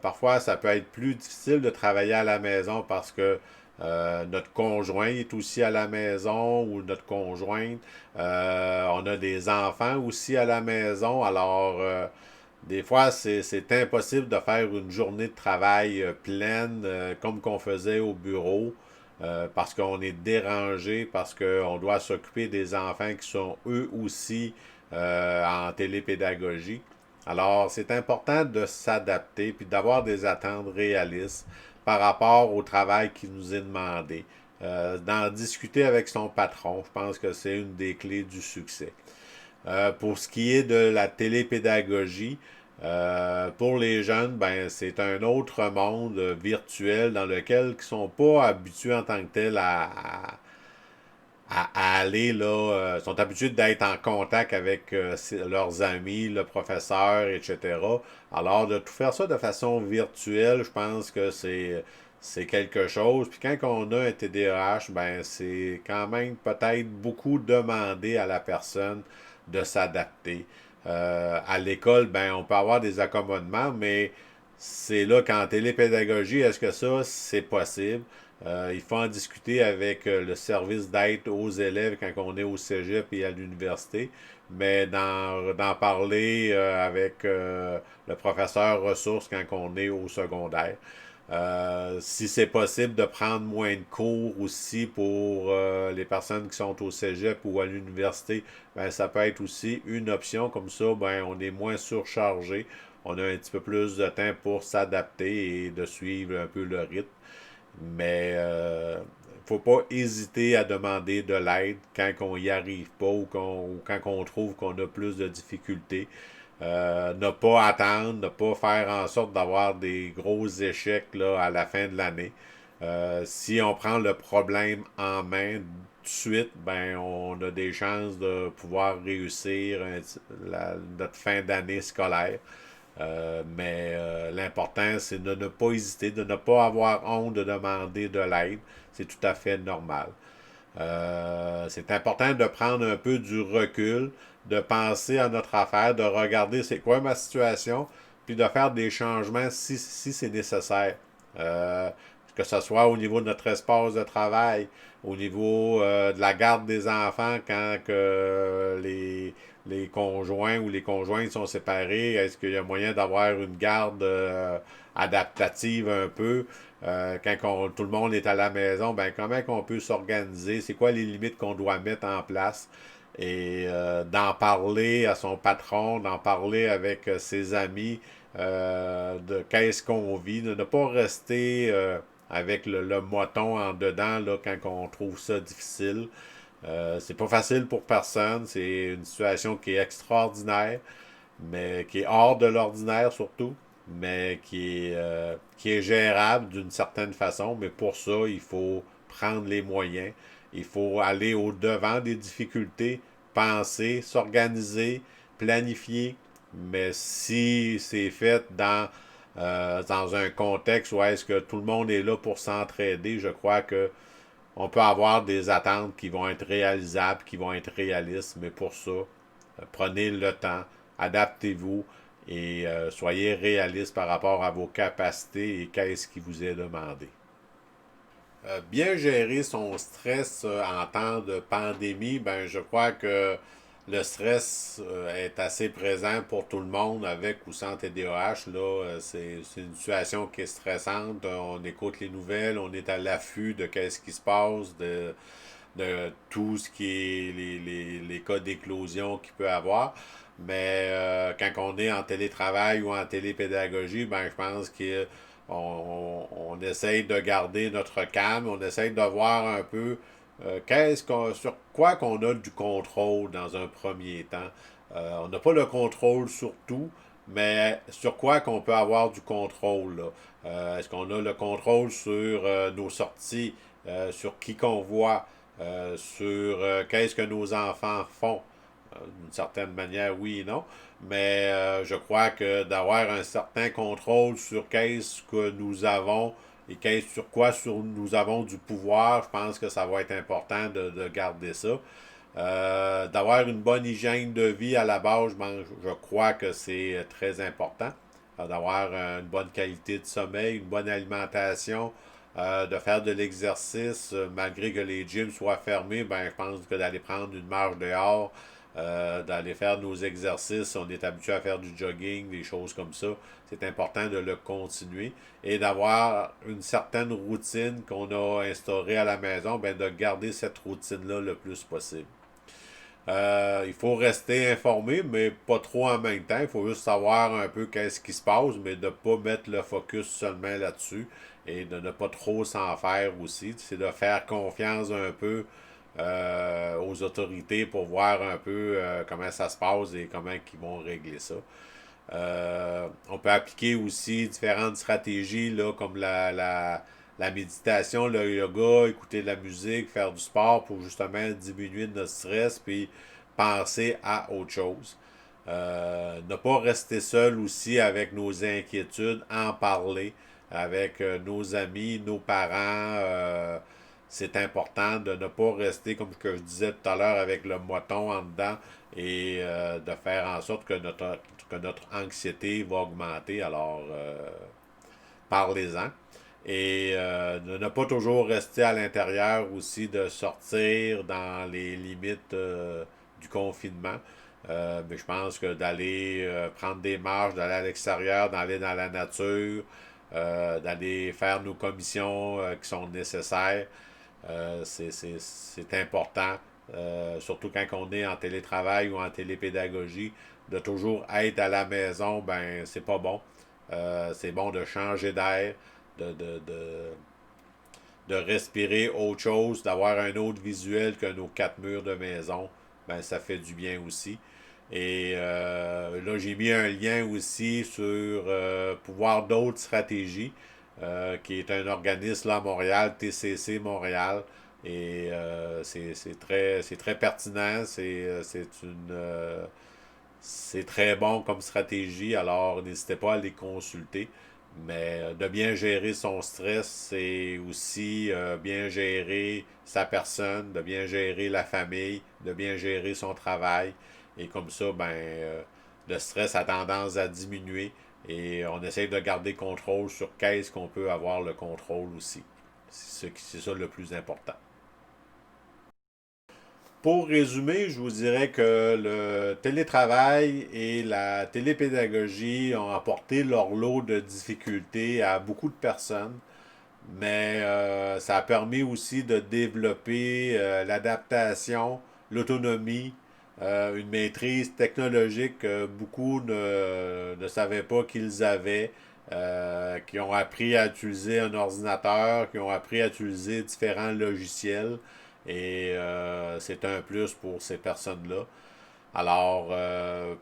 Parfois, ça peut être plus difficile de travailler à la maison parce que notre conjoint est aussi à la maison ou notre conjointe. On a des enfants aussi à la maison. Alors, des fois, c'est impossible de faire une journée de travail pleine comme qu'on faisait au bureau. Parce qu'on est dérangé, parce qu'on doit s'occuper des enfants qui sont eux aussi en télépédagogie. Alors, c'est important de s'adapter puis d'avoir des attentes réalistes par rapport au travail qui nous est demandé. D'en discuter avec son patron, je pense que c'est une des clés du succès. Pour ce qui est de la télépédagogie, pour les jeunes, ben c'est un autre monde virtuel dans lequel ils ne sont pas habitués en tant que tel à aller là, sont habitués d'être en contact avec leurs amis, le professeur, etc. Alors de tout faire ça de façon virtuelle, je pense que c'est quelque chose. Puis quand on a un TDAH, ben c'est quand même peut-être beaucoup demandé à la personne de s'adapter. À l'école, ben on peut avoir des accommodements, mais c'est là qu'en télépédagogie, est-ce que ça, c'est possible? Il faut en discuter avec le service d'aide aux élèves quand on est au cégep et à l'université, mais d'en parler avec le professeur ressources quand on est au secondaire. Si c'est possible de prendre moins de cours aussi pour les personnes qui sont au cégep ou à l'université, ben, ça peut être aussi une option. Comme ça, ben, on est moins surchargé. On a un petit peu plus de temps pour s'adapter et de suivre un peu le rythme. Mais faut pas hésiter à demander de l'aide quand on n'y arrive pas ou quand on trouve qu'on a plus de difficultés. Ne pas attendre, ne pas faire en sorte d'avoir des gros échecs là, à la fin de l'année. Si on prend le problème en main tout de suite, ben on a des chances de pouvoir réussir notre fin d'année scolaire. Mais l'important, c'est de ne pas hésiter, de ne pas avoir honte de demander de l'aide. C'est tout à fait normal. C'est important de prendre un peu du recul, de penser à notre affaire, de regarder c'est quoi ma situation, puis de faire des changements si c'est nécessaire. Euh, que ce soit au niveau de notre espace de travail, au niveau de la garde des enfants quand que les conjoints ou les conjointes sont séparés, est-ce qu'il y a moyen d'avoir une garde adaptative un peu? Quand tout le monde est à la maison, ben comment qu'on peut s'organiser? C'est quoi les limites qu'on doit mettre en place? Et d'en parler à son patron, d'en parler avec ses amis, de qu'est-ce qu'on vit, de ne pas rester avec le moton en dedans là, quand on trouve ça difficile. C'est pas facile pour personne, c'est une situation qui est extraordinaire, mais qui est hors de l'ordinaire surtout, mais qui est gérable d'une certaine façon. Mais pour ça, il faut prendre les moyens, il faut aller au-devant des difficultés, penser, s'organiser, planifier. Mais si c'est fait dans un contexte où est-ce que tout le monde est là pour s'entraider, je crois que on peut avoir des attentes qui vont être réalisables, qui vont être réalistes, mais pour ça, prenez le temps, adaptez-vous et soyez réaliste par rapport à vos capacités et qu'est-ce qui vous est demandé. Bien gérer son stress en temps de pandémie, ben je crois que le stress est assez présent pour tout le monde avec ou sans TDAH. Là, c'est une situation qui est stressante. On écoute les nouvelles, on est à l'affût de qu'est-ce qui se passe, de tout ce qui est les cas d'éclosion qu'il peut avoir. Mais quand on est en télétravail ou en télépédagogie, ben je pense qu'on essaye de garder notre calme, on essaye de voir un peu sur quoi qu'on a du contrôle dans un premier temps. On n'a pas le contrôle sur tout, mais sur quoi qu'on peut avoir du contrôle, là? Est-ce qu'on a le contrôle sur nos sorties, sur qui qu'on voit, sur qu'est-ce que nos enfants font? D'une certaine manière, oui et non. Mais je crois que d'avoir un certain contrôle sur qu'est-ce que nous avons et sur quoi nous avons du pouvoir, je pense que ça va être important de garder ça. D'avoir une bonne hygiène de vie à la base, je crois que c'est très important. D'avoir une bonne qualité de sommeil, une bonne alimentation, de faire de l'exercice, malgré que les gyms soient fermés, ben, je pense que d'aller prendre une marche dehors, d'aller faire nos exercices, on est habitué à faire du jogging, des choses comme ça. C'est important de le continuer et d'avoir une certaine routine qu'on a instaurée à la maison, ben de garder cette routine-là le plus possible. Il faut rester informé, mais pas trop en même temps. Il faut juste savoir un peu qu'est-ce qui se passe, mais de ne pas mettre le focus seulement là-dessus et de ne pas trop s'en faire aussi. C'est de faire confiance un peu aux autorités pour voir un peu comment ça se passe et comment ils vont régler ça. On peut appliquer aussi différentes stratégies là, comme la méditation, le yoga, écouter de la musique, faire du sport pour justement diminuer notre stress puis penser à autre chose. Ne pas rester seul aussi avec nos inquiétudes, en parler avec nos amis, nos parents. C'est important de ne pas rester, comme je disais tout à l'heure, avec le moton en dedans et de faire en sorte que notre anxiété va augmenter. Alors, parlez-en. Et de ne pas toujours rester à l'intérieur aussi, de sortir dans les limites du confinement. Mais je pense que d'aller prendre des marches, d'aller à l'extérieur, d'aller dans la nature, d'aller faire nos commissions qui sont nécessaires, c'est important. Surtout quand on est en télétravail ou en télépédagogie, de toujours être à la maison, ben c'est pas bon. C'est bon de changer d'air, de, de, de, de respirer autre chose, d'avoir un autre visuel que nos quatre murs de maison. Ben ça fait du bien aussi. Et là, j'ai mis un lien aussi sur pouvoir d'autres stratégies, qui est un organisme là à Montréal, TCC Montréal. Et c'est très pertinent, c'est très bon comme stratégie, alors n'hésitez pas à les consulter. Mais de bien gérer son stress, c'est aussi bien gérer sa personne, de bien gérer la famille, de bien gérer son travail. Et comme ça, ben, le stress a tendance à diminuer et on essaie de garder contrôle sur qu'est-ce qu'on peut avoir le contrôle aussi. C'est ça le plus important. Pour résumer, je vous dirais que le télétravail et la télépédagogie ont apporté leur lot de difficultés à beaucoup de personnes, mais ça a permis aussi de développer l'adaptation, l'autonomie, une maîtrise technologique que beaucoup ne savaient pas qu'ils avaient, qui ont appris à utiliser un ordinateur, qui ont appris à utiliser différents logiciels. Et c'est un plus pour ces personnes-là. Alors,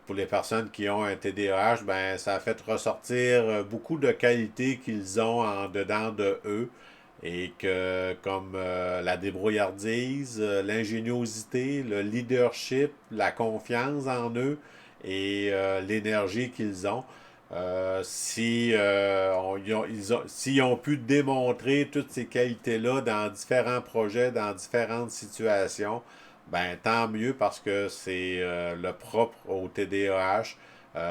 pour les personnes qui ont un TDAH, ben, ça a fait ressortir beaucoup de qualités qu'ils ont en dedans de eux et que, comme la débrouillardise, l'ingéniosité, le leadership, la confiance en eux et l'énergie qu'ils ont, s'ils ont pu démontrer toutes ces qualités-là dans différents projets, dans différentes situations, ben tant mieux parce que c'est le propre au TDAH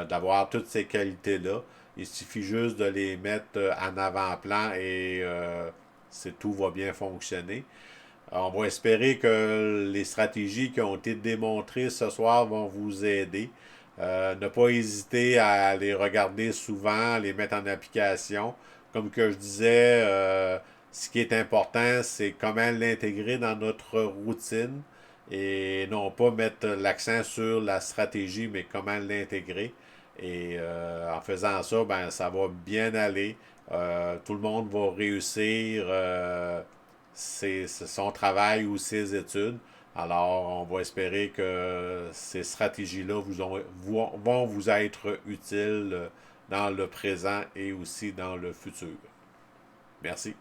d'avoir toutes ces qualités-là. Il suffit juste de les mettre en avant-plan et tout va bien fonctionner. On va espérer que les stratégies qui ont été démontrées ce soir vont vous aider. Ne pas hésiter à les regarder souvent, à les mettre en application. Comme que je disais, ce qui est important, c'est comment l'intégrer dans notre routine et non pas mettre l'accent sur la stratégie, mais comment l'intégrer. Et en faisant ça, ben, ça va bien aller. Tout le monde va réussir son travail ou ses études. Alors, on va espérer que ces stratégies-là vont vous être utiles dans le présent et aussi dans le futur. Merci.